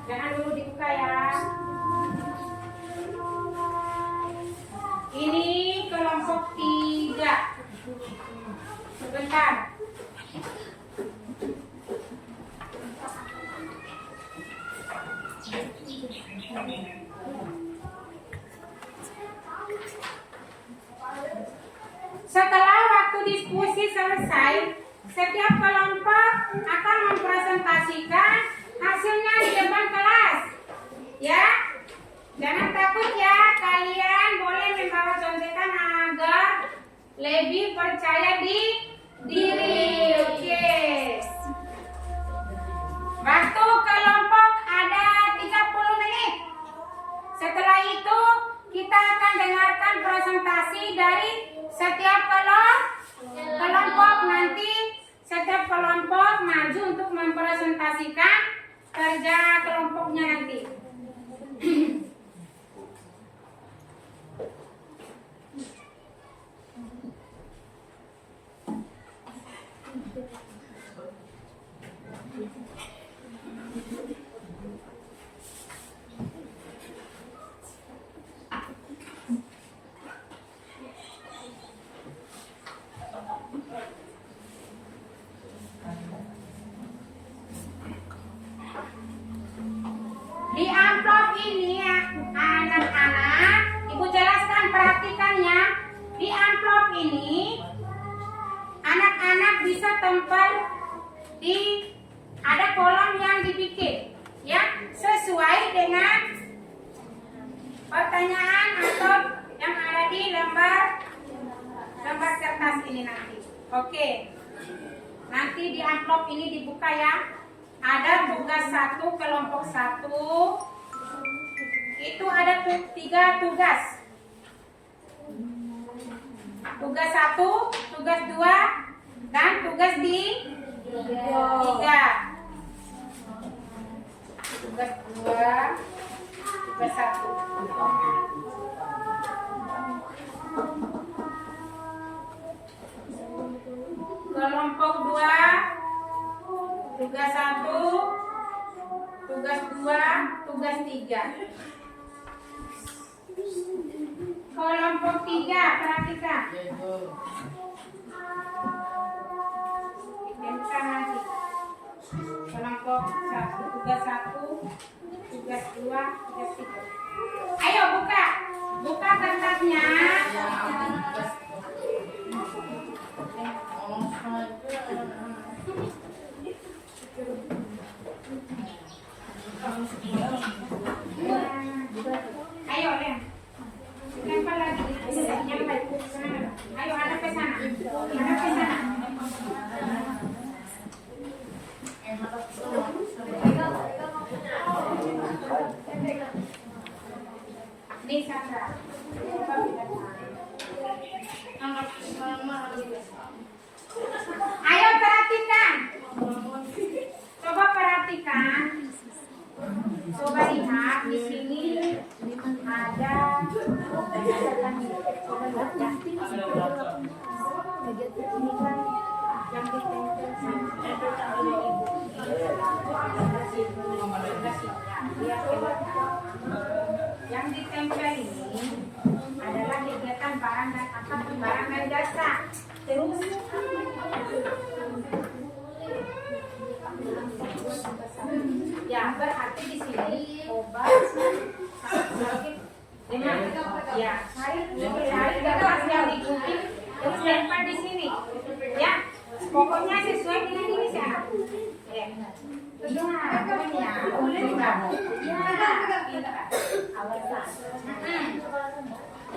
Jangan dulu dibuka ya. Ini kelompok 3. Sebentar. Setelah waktu diskusi selesai, setiap kelompok akan mempresentasikan hasilnya di depan kelas. Ya, jangan takut ya, kalian boleh membawa contekan agar lebih percaya diri. Oke. Waktu kelompok ada 30 menit. Setelah itu kita akan dengarkan presentasi dari setiap kelompok. Nanti setiap kelompok maju untuk mempresentasikan kerja kelompoknya nanti. Di amplop ini ya, anak-anak, Ibu jelaskan, perhatikan ya. Di amplop ini anak-anak bisa tempel di ada kolom yang dibikin ya, sesuai dengan pertanyaan atau yang ada di lembar kertas ini nanti. Oke. Nanti di amplop ini dibuka ya. Ada tugas 1 kelompok 1. Itu ada 3 tugas. Tugas 1, tugas 2, dan tugas di 3. Tugas 2, tugas 1. Kelompok 2, tugas 1, tugas 2, tugas 3. Kelompok 3, perhatikan. Bukan lagi. Kelompok 1, tugas 1, tugas 2, tugas 3. Ayo buka. Buka kertasnya. Ayo, Len. Lempar lagi. Yang baik. Ayo, hadap ke sana. Hadap ke sana. Nih, Sandra. Ayo perhatikan. Coba perhatikan. Coba lihat di sini berdasarkan yang ini kan yang ditempel yang ditempel ini adalah kegiatan barang dan apapun barang dan jasa. Terus ya berarti di sini obat dengan ya cari kertas yang dikutip terus lempar di sini ya, pokoknya sesuai dengan ini sana ya. Kedua pokoknya boleh ya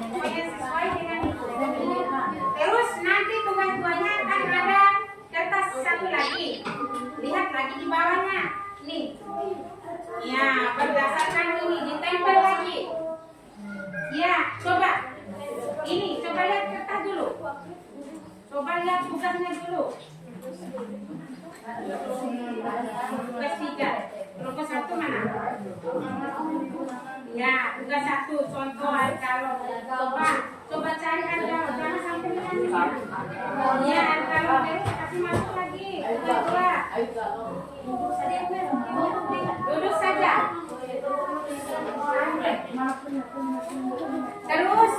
pokoknya sesuai dengan itu. Terus nanti tugas-tugasnya akan ada kertas satu lagi, lihat lagi di bawahnya nih ya, berdasarkan ini ditempel lagi ya. Coba ini, coba lihat kertas dulu, coba lihat tugasnya dulu. Tugas 3, tugas 1 mana? Ya, tugas 1 contoh kalau coba cari kalau jangan sampai menyanyi. Ya, kalau terus kasih masuk lagi. Duduk saja. Terus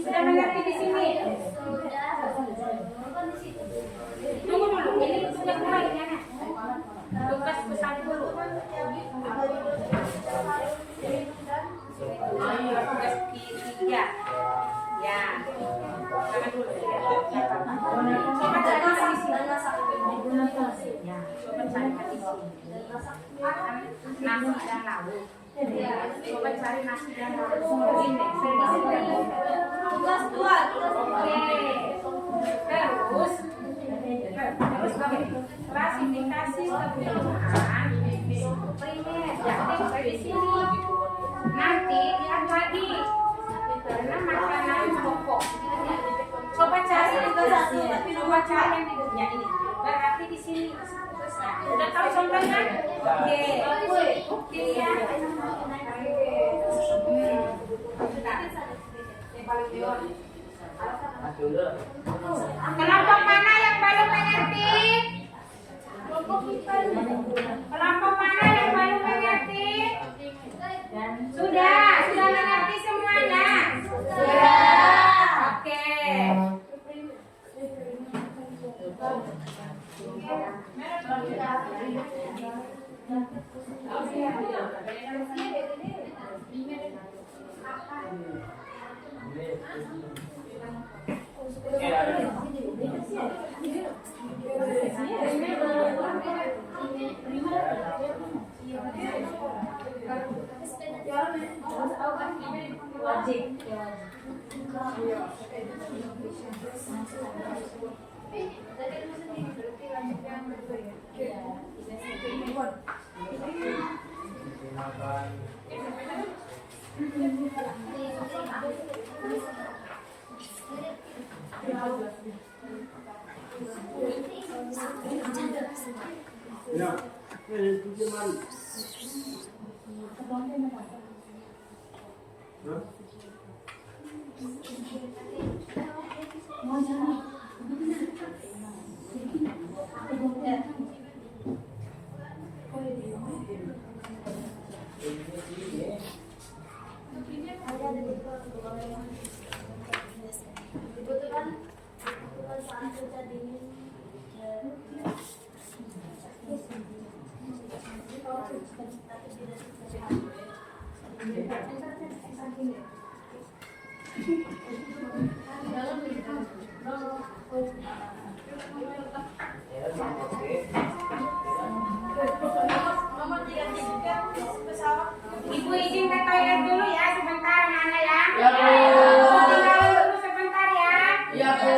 sudah mengerti di sini? Tunggu dulu, ini tugas mulai ya, tugas besar dulu. Tugas 3 ya, jangan dulu. Coba cari di sini. Ya, coba cari di sini. Nasi dan lauk. Coba cari nasi dan lauk. Ini Tugas 2. oke. Terus klasifikasi kebutuhan primer. Jadi di sini nanti lihat lagi karena makanan pokok. Coba cari coba cari yang ya ini. Berarti di sini. Udah tahu contohnya? Oke ya. Kelompok mana yang belum mengerti? Kelompok mana yang belum mengerti? Sudah mengerti semuanya? Sudah. Oke. Ya, ini pinjaman. Ibu izin ke toilet dulu ya sebentar, anak ya. Ya, Bu. Tinggal dulu sebentar ya. Ya, Bu.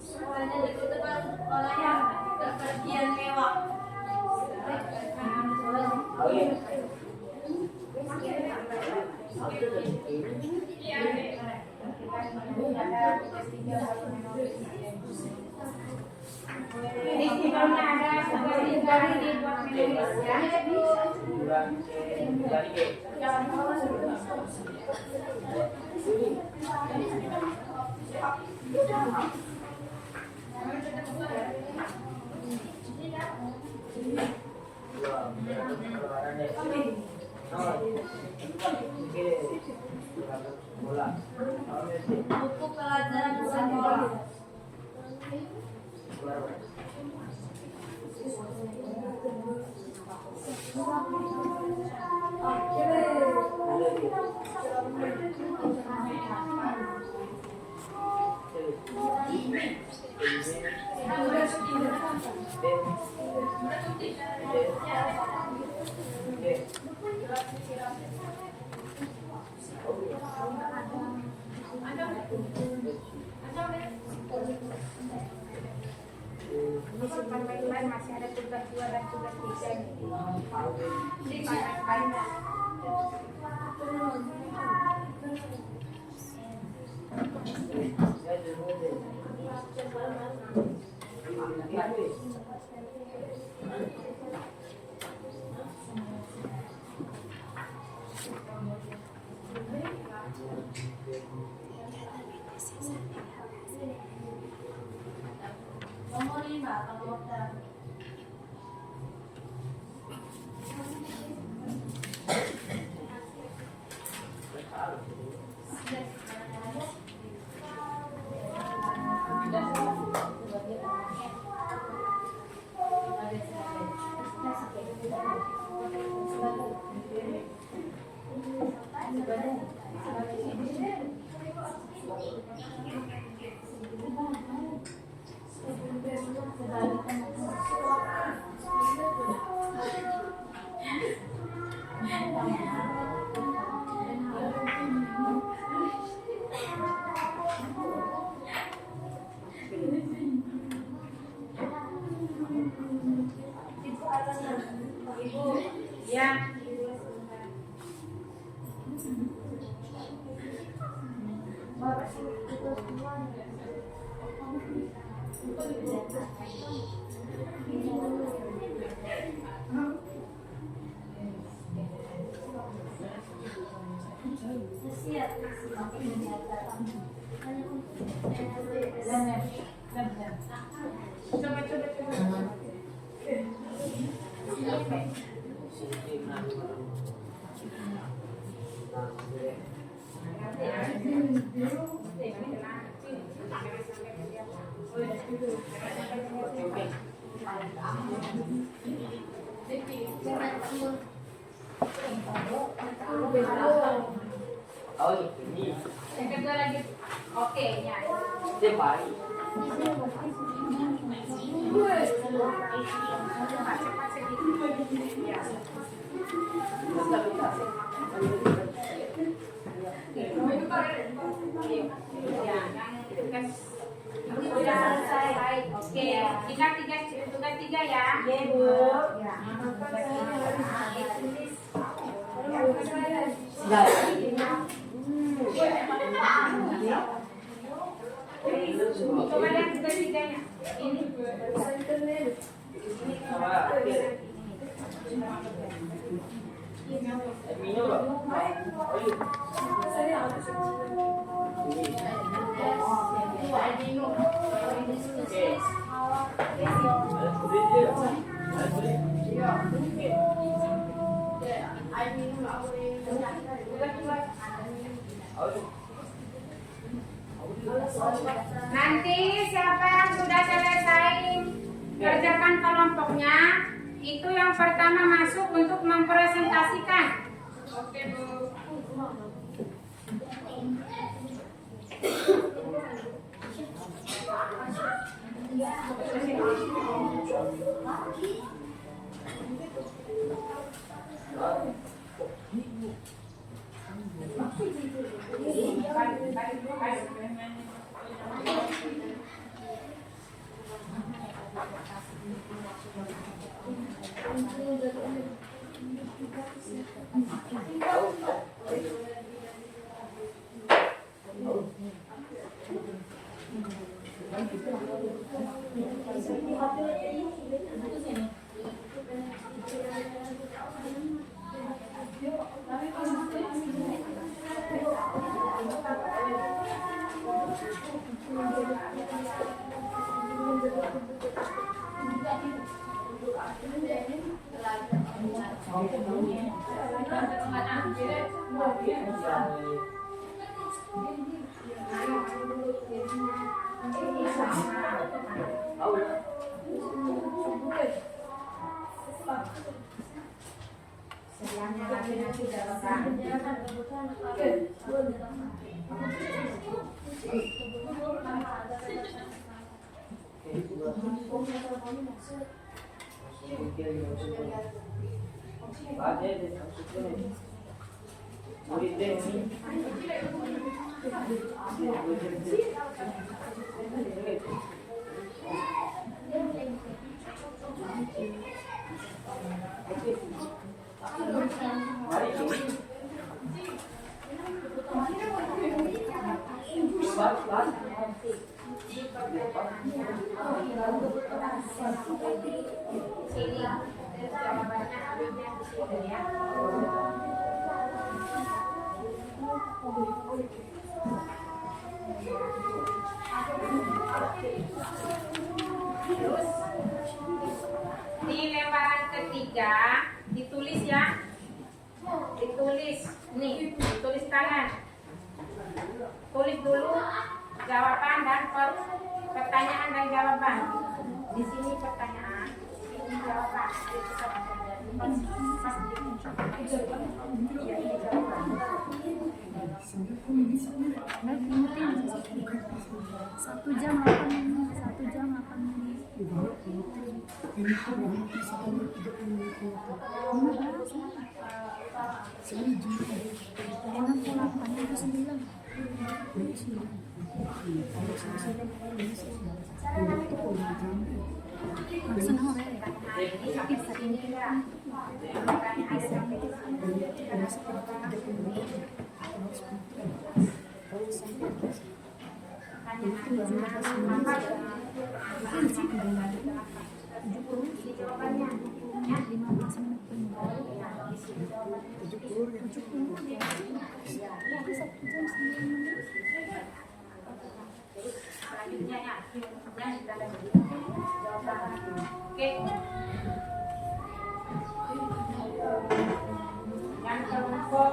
Sekolahnya ditutup sekolah yang kepergian mewah. Di sebelumnya ada tugas dari dibuat menulis ya. Buku pelajaran sekolah. Ini simpan baik-baik, masih ada tugas 2 dan tugas 3 nih. Banyak-banyak. Nomor 5, nomor terang. Ya. Yang kedua lagi. Oke, ya. Cepat, sedikit. Ya. Sudah selesai. Oke, tugas tiga ya. Iya, Bu. Ya. Coba lihat tugas tiganya. Ini. Nanti siapa yang sudah selesai kerjakan kelompoknya, itu yang pertama masuk untuk mempresentasikan. Oke, Bu. Sebelahnya lagi nanti jawaban. Sini jawabannya ambilnya di sini ya. Terus di lembaran ketiga ditulis ya, ditulis nih, ditulis tangan, tulis dulu jawaban dan pertanyaan dan jawaban. Di sini pertanyaan, ini jawaban. Ya, ini jawaban. Satu jam 8 menit. Selanjutnya ya, yang kita lanjut. Oke. Yang kelompok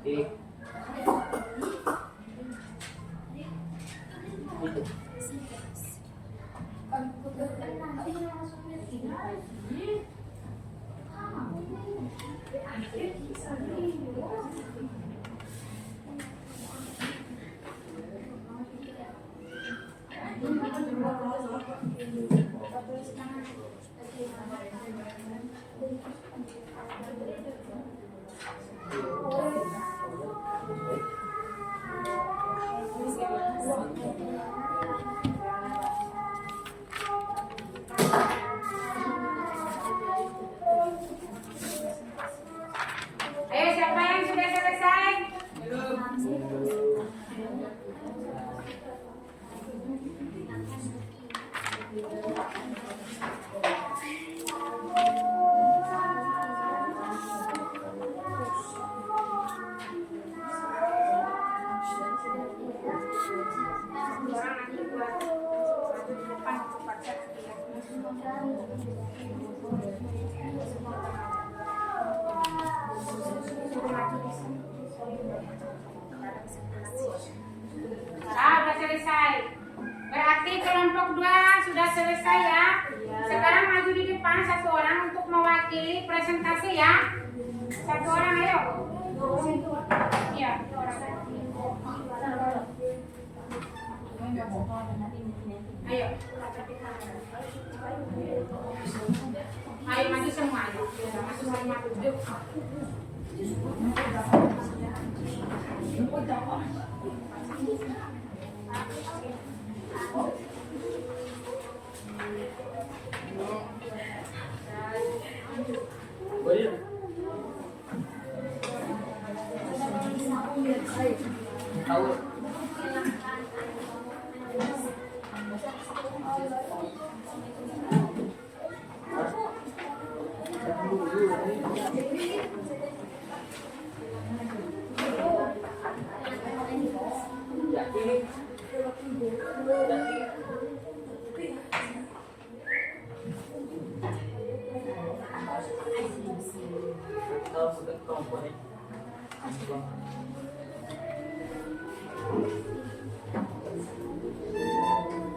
Ayo, siapa yang sudah selesai? Orang nanti buat depan pacar udah selesai. Berarti kelompok 2 sudah selesai ya. Sekarang maju di depan satu orang untuk mewakili presentasi ya. Satu orang ayo. Iya, orang. Ayo. Ayo maju semua ayo. Maju semua. Yuk.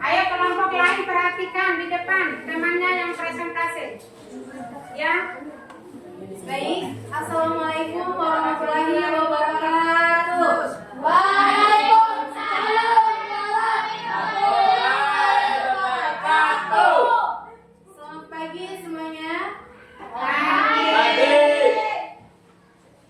Ayo kelompok lain perhatikan di depan temannya yang presentasi. Ya. Baik, Assalamualaikum warahmatullahi wabarakatuh. Waalaikumsalam warahmatullahi wabarakatuh. Selamat pagi semuanya.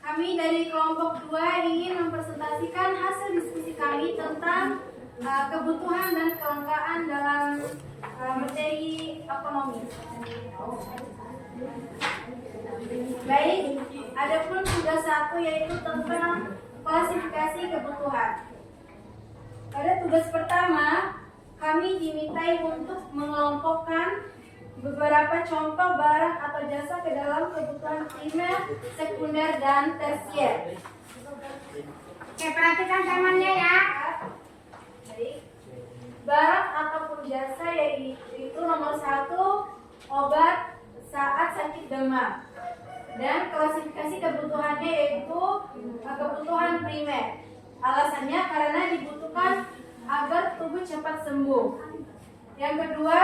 Kami dari kelompok 2 ingin mempresentasikan hasil diskusi kami tentang kebutuhan dan kelangkaan dalam materi ekonomi. Baik, adapun tugas 1 yaitu tentang klasifikasi kebutuhan. Pada tugas pertama, kami dimintai untuk mengelompokkan beberapa contoh barang atau jasa ke dalam kebutuhan primer, sekunder, dan tersier. Oke, perhatikan temannya ya. Baik. Barang ataupun jasa yaitu nomor 1, obat saat sakit demam. Dan klasifikasi kebutuhannya yaitu kebutuhan primer. Alasannya karena dibutuhkan agar tubuh cepat sembuh. Yang kedua,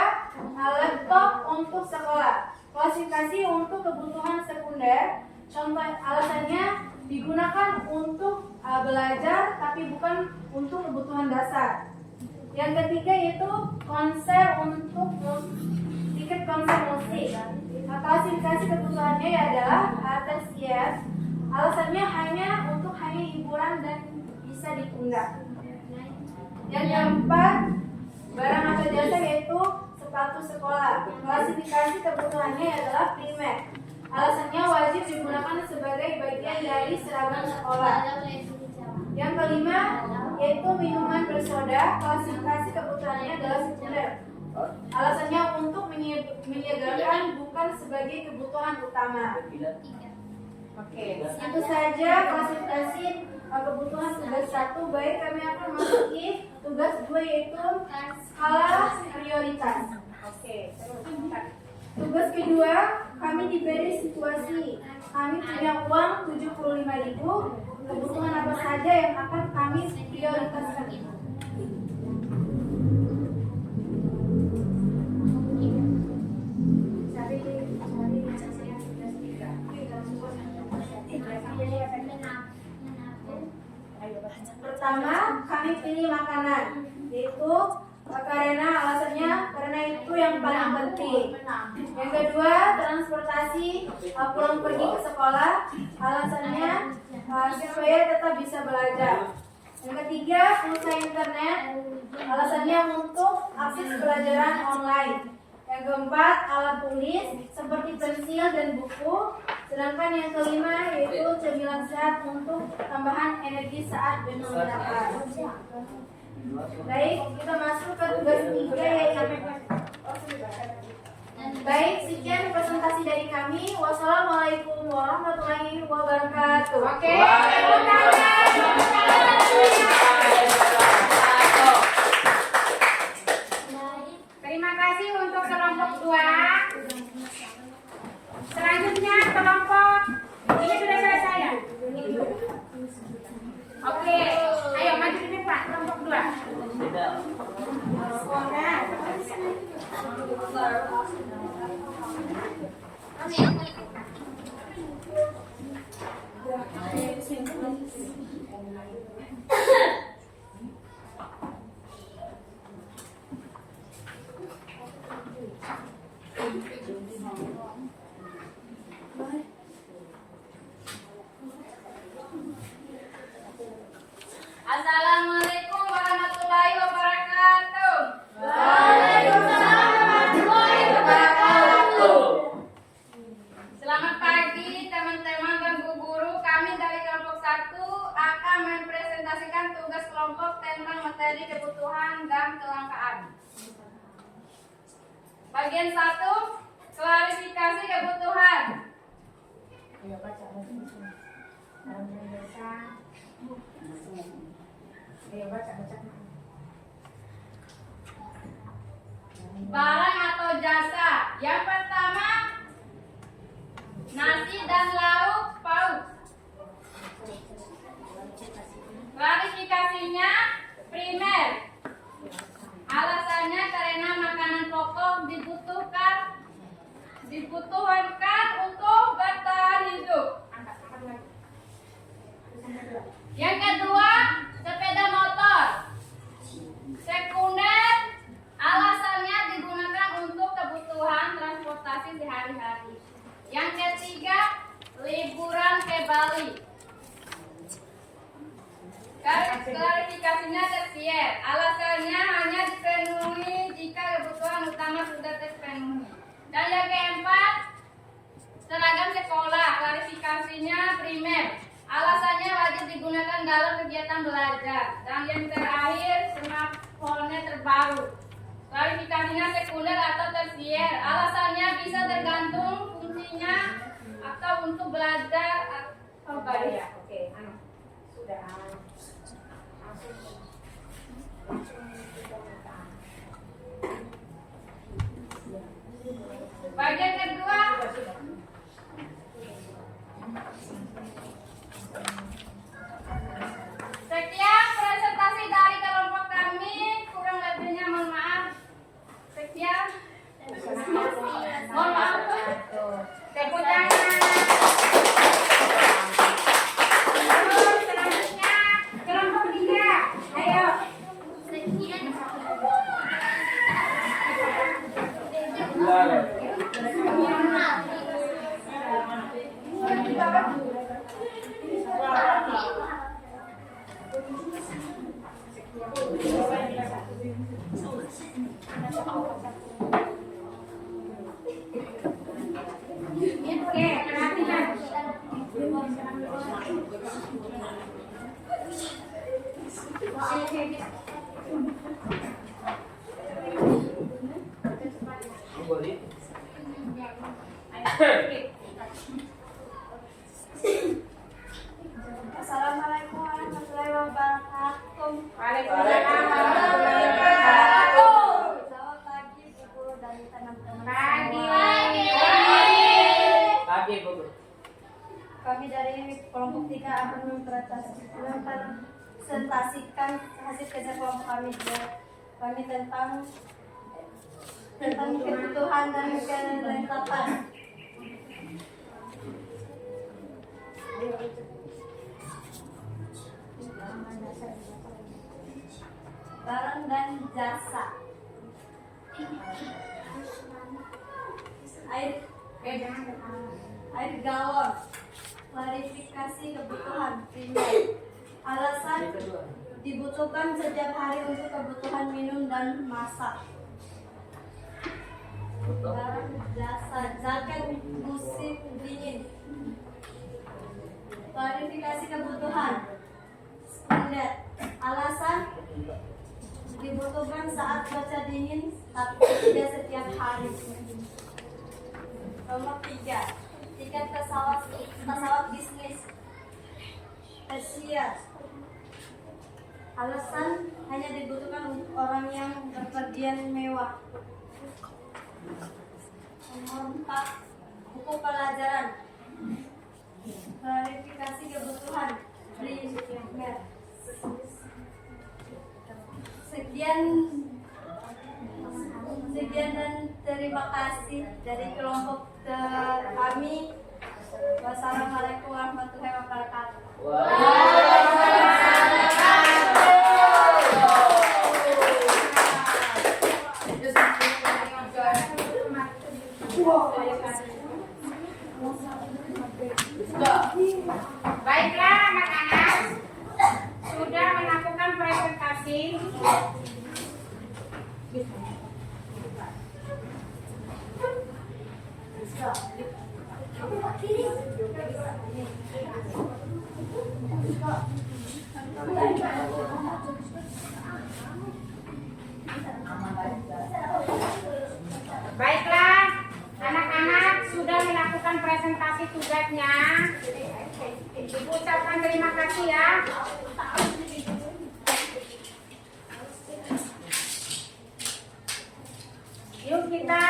laptop untuk sekolah. Klasifikasi untuk kebutuhan sekunder. Contoh alasannya digunakan untuk belajar tapi bukan untuk kebutuhan dasar. Yang ketiga yaitu konser untuk tiket konser musik. Klasifikasi kebutuhannya adalah tersier. Alasannya hanya hiburan dan bisa ditunda. Yang keempat, barang atau jasa yaitu sepatu sekolah. Klasifikasi kebutuhannya adalah primer. Alasannya wajib digunakan sebagai bagian dari seragam sekolah. Yang kelima, yaitu minuman bersoda. Klasifikasi kebutuhannya adalah sekunder. Alasannya untuk menyediakan bukan sebagai kebutuhan utama. Oke, itu saja klasifikasi kebutuhan tugas 1. Baik, kami akan masuki tugas 2 yaitu skala prioritas. Oke. Tugas kedua, kami diberi situasi. Kami punya uang 75.000, Kebutuhan apa saja yang akan kami prioritaskan? Pertama, kami pilih makanan, yaitu karena itu yang paling penting. Yang kedua, transportasi pulang pergi ke sekolah, alasannya supaya tetap bisa belajar. Yang ketiga, pulsa internet, alasannya untuk akses pelajaran online. Yang keempat, alat tulis seperti pensil dan buku. Sedangkan yang kelima yaitu cemilan sehat untuk tambahan energi saat jenuh lapar. Baik, kita masuk ke tugas 3 yaitu. Baik, sekian presentasi dari kami. Wassalamualaikum warahmatullahi wabarakatuh. Oke, tepuk tangan. Terima kasih untuk kelompok 2. Selanjutnya kelompok ini sudah selesai ya? Oke, ayo maju di depan kelompok 2. Assalamualaikum warahmatullahi wabarakatuh. Selamat pagi teman-teman dan Bu Guru. Kami dari kelompok 1 akan mempresentasikan tugas kelompok tentang materi kebutuhan dan kelangkaan. Bagian 1, klarifikasi kebutuhan. Ayo baca. Ayo baca. Barang atau jasa. Yang pertama, nasi dan lauk pauk. Klarifikasinya primer. Alasannya karena makanan pokok dibutuhkan untuk bertahan hidup. Yang kedua, sepeda motor. Sekunder, alasannya digunakan untuk kebutuhan transportasi sehari-hari. Yang ketiga, liburan ke Bali. Klarifikasinya tersier. Alasannya hanya dipenuhi jika kebutuhan utama sudah terpenuhi. Dan yang keempat, seragam sekolah. Klarifikasinya primer. Alasannya wajib digunakan dalam kegiatan belajar. Dan yang terakhir, smartphone terbaru. Klarifikasinya sekunder atau tersier. Alasannya bisa tergantung fungsinya atau untuk belajar atau bayar. Oke, sudah. Bagian kedua, sekian presentasi dari kelompok kami. Kurang lebihnya mohon maaf. Sekian. Mohon maaf. Tepuk tangan. Terus selanjutnya kelompok 3. Ayo. Oke, perhatikan. Assalamualaikum warahmatullahi wabarakatuh. Waalaikumsalam warahmatullahi wabarakatuh. Selamat pagi Bu Guru dan teman-teman Pagi. semua. Pagi. Pagi, Bu. kami dari kelompok 3 akan mempresentasikan hasil kerja kelompok kami tentang kebutuhan dan kelengkapan. Barang dan jasa. Air galon. Klarifikasi kebutuhan primer. Alasan dibutuhkan setiap hari untuk kebutuhan minum dan masak. Barang jasa. Jaket musim dingin. Klarifikasi kebutuhan standar. Alasan dibutuhkan saat cuaca dingin tapi tidak setiap hari. Nomor 3, tiket pesawat bisnis Asia. Alasan hanya dibutuhkan untuk orang yang berpergian mewah. Nomor 4, buku pelajaran. Klarifikasi kebutuhan primer. Sekian dan terima kasih dari kelompok kami. Wassalamualaikum warahmatullahi wabarakatuh. Baiklah anak-anak, sudah melakukan presentasi. Baiklah, anak-anak sudah melakukan presentasi tugasnya. Ibu ucapkan terima kasih ya. Yuk kita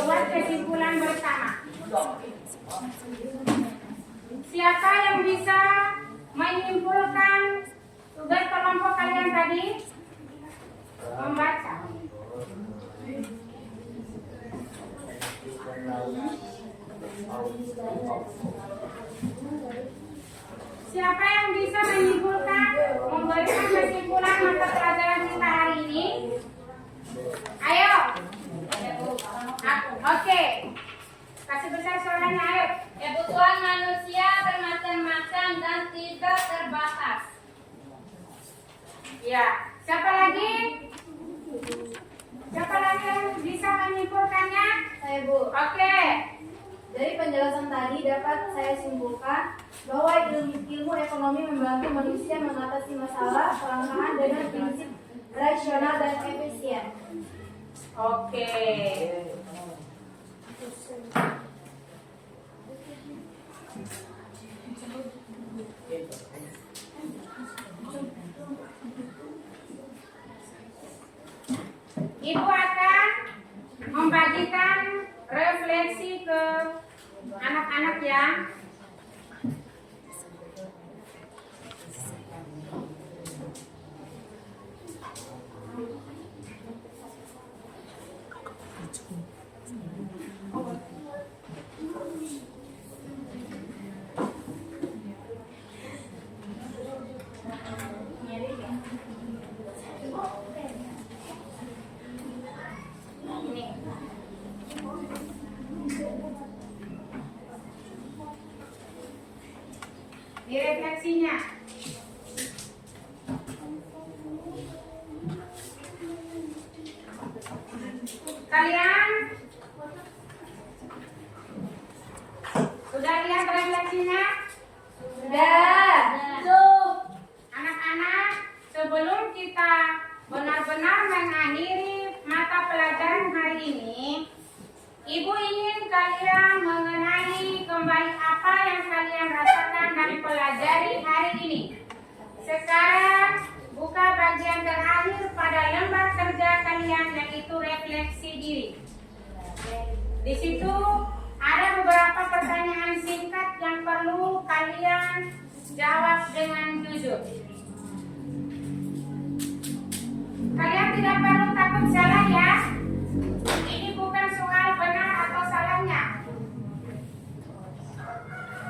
buat kesimpulan bersama. Siapa yang bisa menyimpulkan tugas kelompok kalian tadi? Membaca. Siapa yang bisa menyimpulkan, memberikan kesimpulan mata pelajaran kita hari ini? Ayo. Oke. Kasih besar suaranya, ayo. Kebutuhan manusia bermacam-macam dan tidak terbatas. Ya. Siapa lagi? Siapa lagi yang bisa menyimpulkannya? Saya, Bu. Oke. Dari penjelasan tadi dapat saya simpulkan bahwa ilmu ekonomi membantu manusia mengatasi masalah kelangkaan dengan prinsip rasional dan efisien. Oke. Ibu akan membagikan refleksi ke anak-anak ya. Di refleksinya. Kalian sudah lihat refleksinya? Sudah. Anak-anak, sebelum kita benar-benar mengakhiri mata pelajaran hari ini, Ibu ingin kalian mengenai kembali apa yang kalian rasakan dan pelajari hari ini. Sekarang buka bagian terakhir pada lembar kerja kalian, yaitu refleksi diri. Di situ ada beberapa pertanyaan singkat yang perlu Jawab dengan jujur. Kalian tidak perlu takut salah ya. Ini bukan soal benar atau salahnya.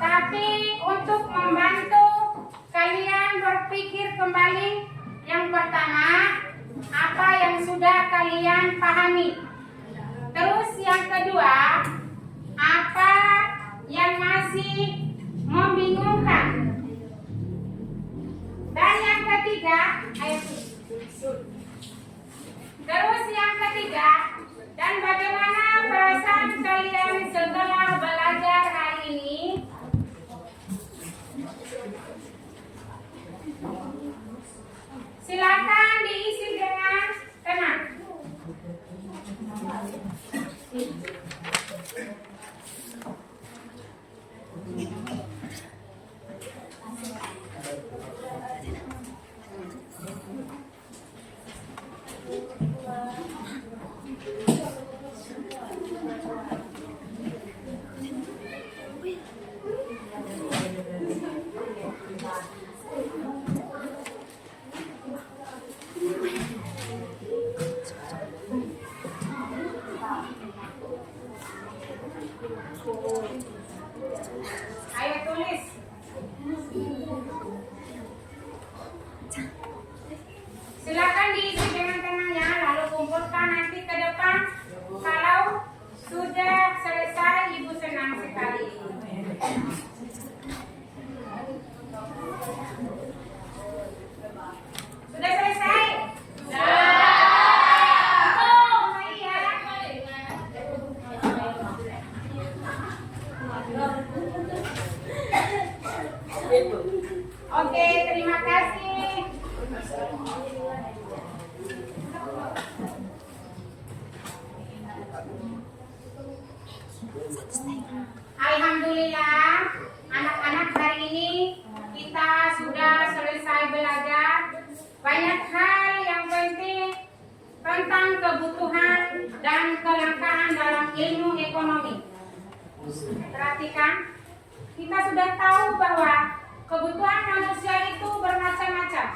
Tapi untuk membantu kalian berpikir kembali, yang pertama, apa yang sudah kalian pahami. Terus yang kedua, apa yang masih membingungkan. Dan yang ketiga, terus yang ketiga, dan bagaimana perasaan kalian setelah belajar hari ini? Silakan diisi dengan tenang. Ayo tulis. Silakan diisi dengan tenang ya, lalu kumpulkan nanti ke depan. Kalau sudah selesai, Ibu senang sekali. Sudah selesai? Oke, terima kasih. Alhamdulillah, anak-anak hari ini kita sudah selesai belajar banyak hal yang penting tentang kebutuhan dan kelangkaan dalam ilmu ekonomi. Perhatikan, kita sudah tahu bahwa kebutuhan manusia itu bermacam-macam.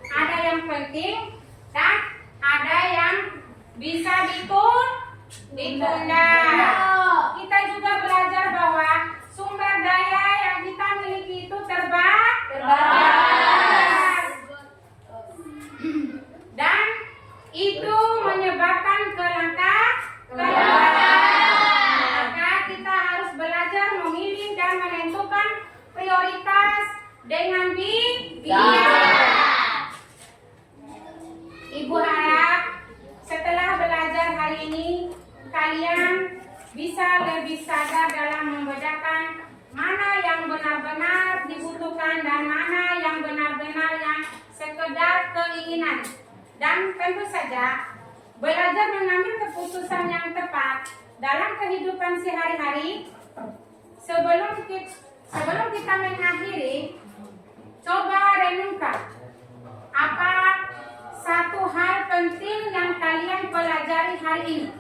Ada yang penting dan ada yang bisa ditunda. Kita juga belajar bahwa sumber daya yang kita miliki itu terbatas. Dan itu menyebabkan kelangkaan. Maka kita harus belajar memilih dan menentukan prioritas dengan bijak. Ibu harap setelah belajar hari ini kalian bisa lebih sadar dalam membedakan mana yang benar-benar dibutuhkan dan mana yang benar-benar yang sekedar keinginan. Dan tentu saja belajar mengambil keputusan yang tepat dalam kehidupan sehari-hari. Sebelum kita mengakhiri, coba renungkan apa satu hal penting yang kalian pelajari hari ini.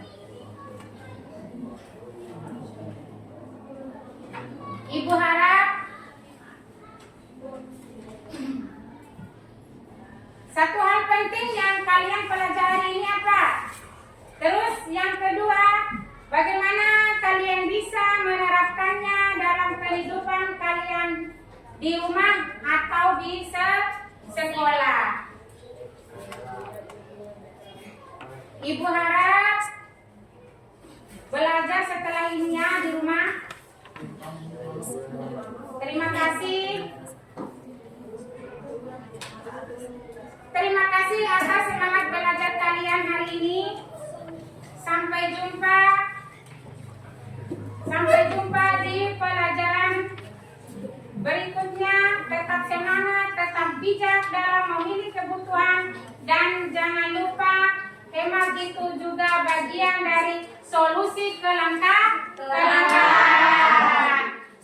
Ibu harap satu hal penting yang kalian pelajari ini apa? Terus yang kedua, bagaimana kalian bisa menerapkannya dalam kehidupan kalian di rumah atau di sekolah? Ibu harap belajar setelah ininya di rumah. Terima kasih. Terima kasih atas semangat belajar kalian hari ini. Sampai jumpa. Sampai jumpa di pelajaran berikutnya. Tetap semangat, tetap bijak dalam memilih kebutuhan, dan jangan lupa hemat itu juga bagian dari solusi kelangkaan.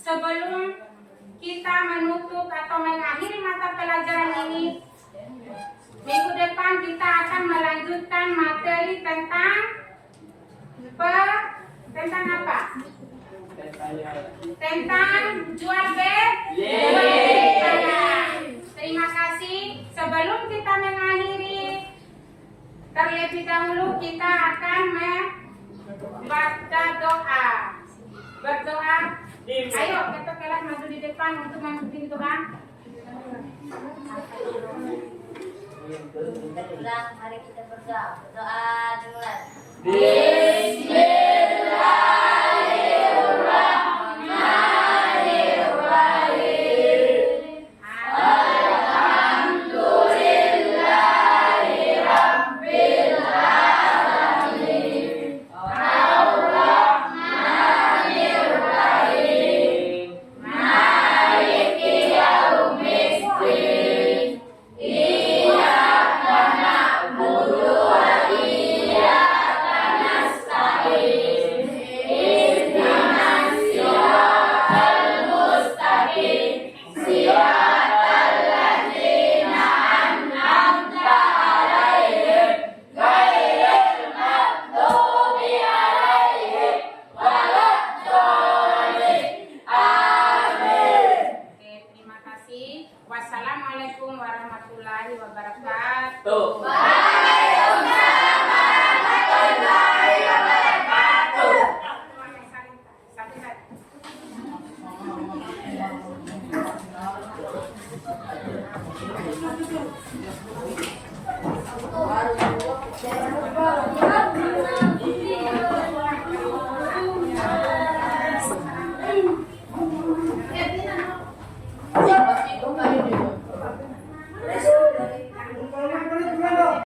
Sebelum kita menutup atau mengakhiri mata pelajaran ini, minggu depan kita akan melanjutkan materi tentang apa? Tentang jual beli. terlebih dahulu kita akan membaca doa. Berdoa. Ayo kita kelas maju di depan untuk memimpin doa. Ulang, mari kita berdoa. Berdoa duluan. Wassalamualaikum warahmatullahi wabarakatuh. Jangan lupa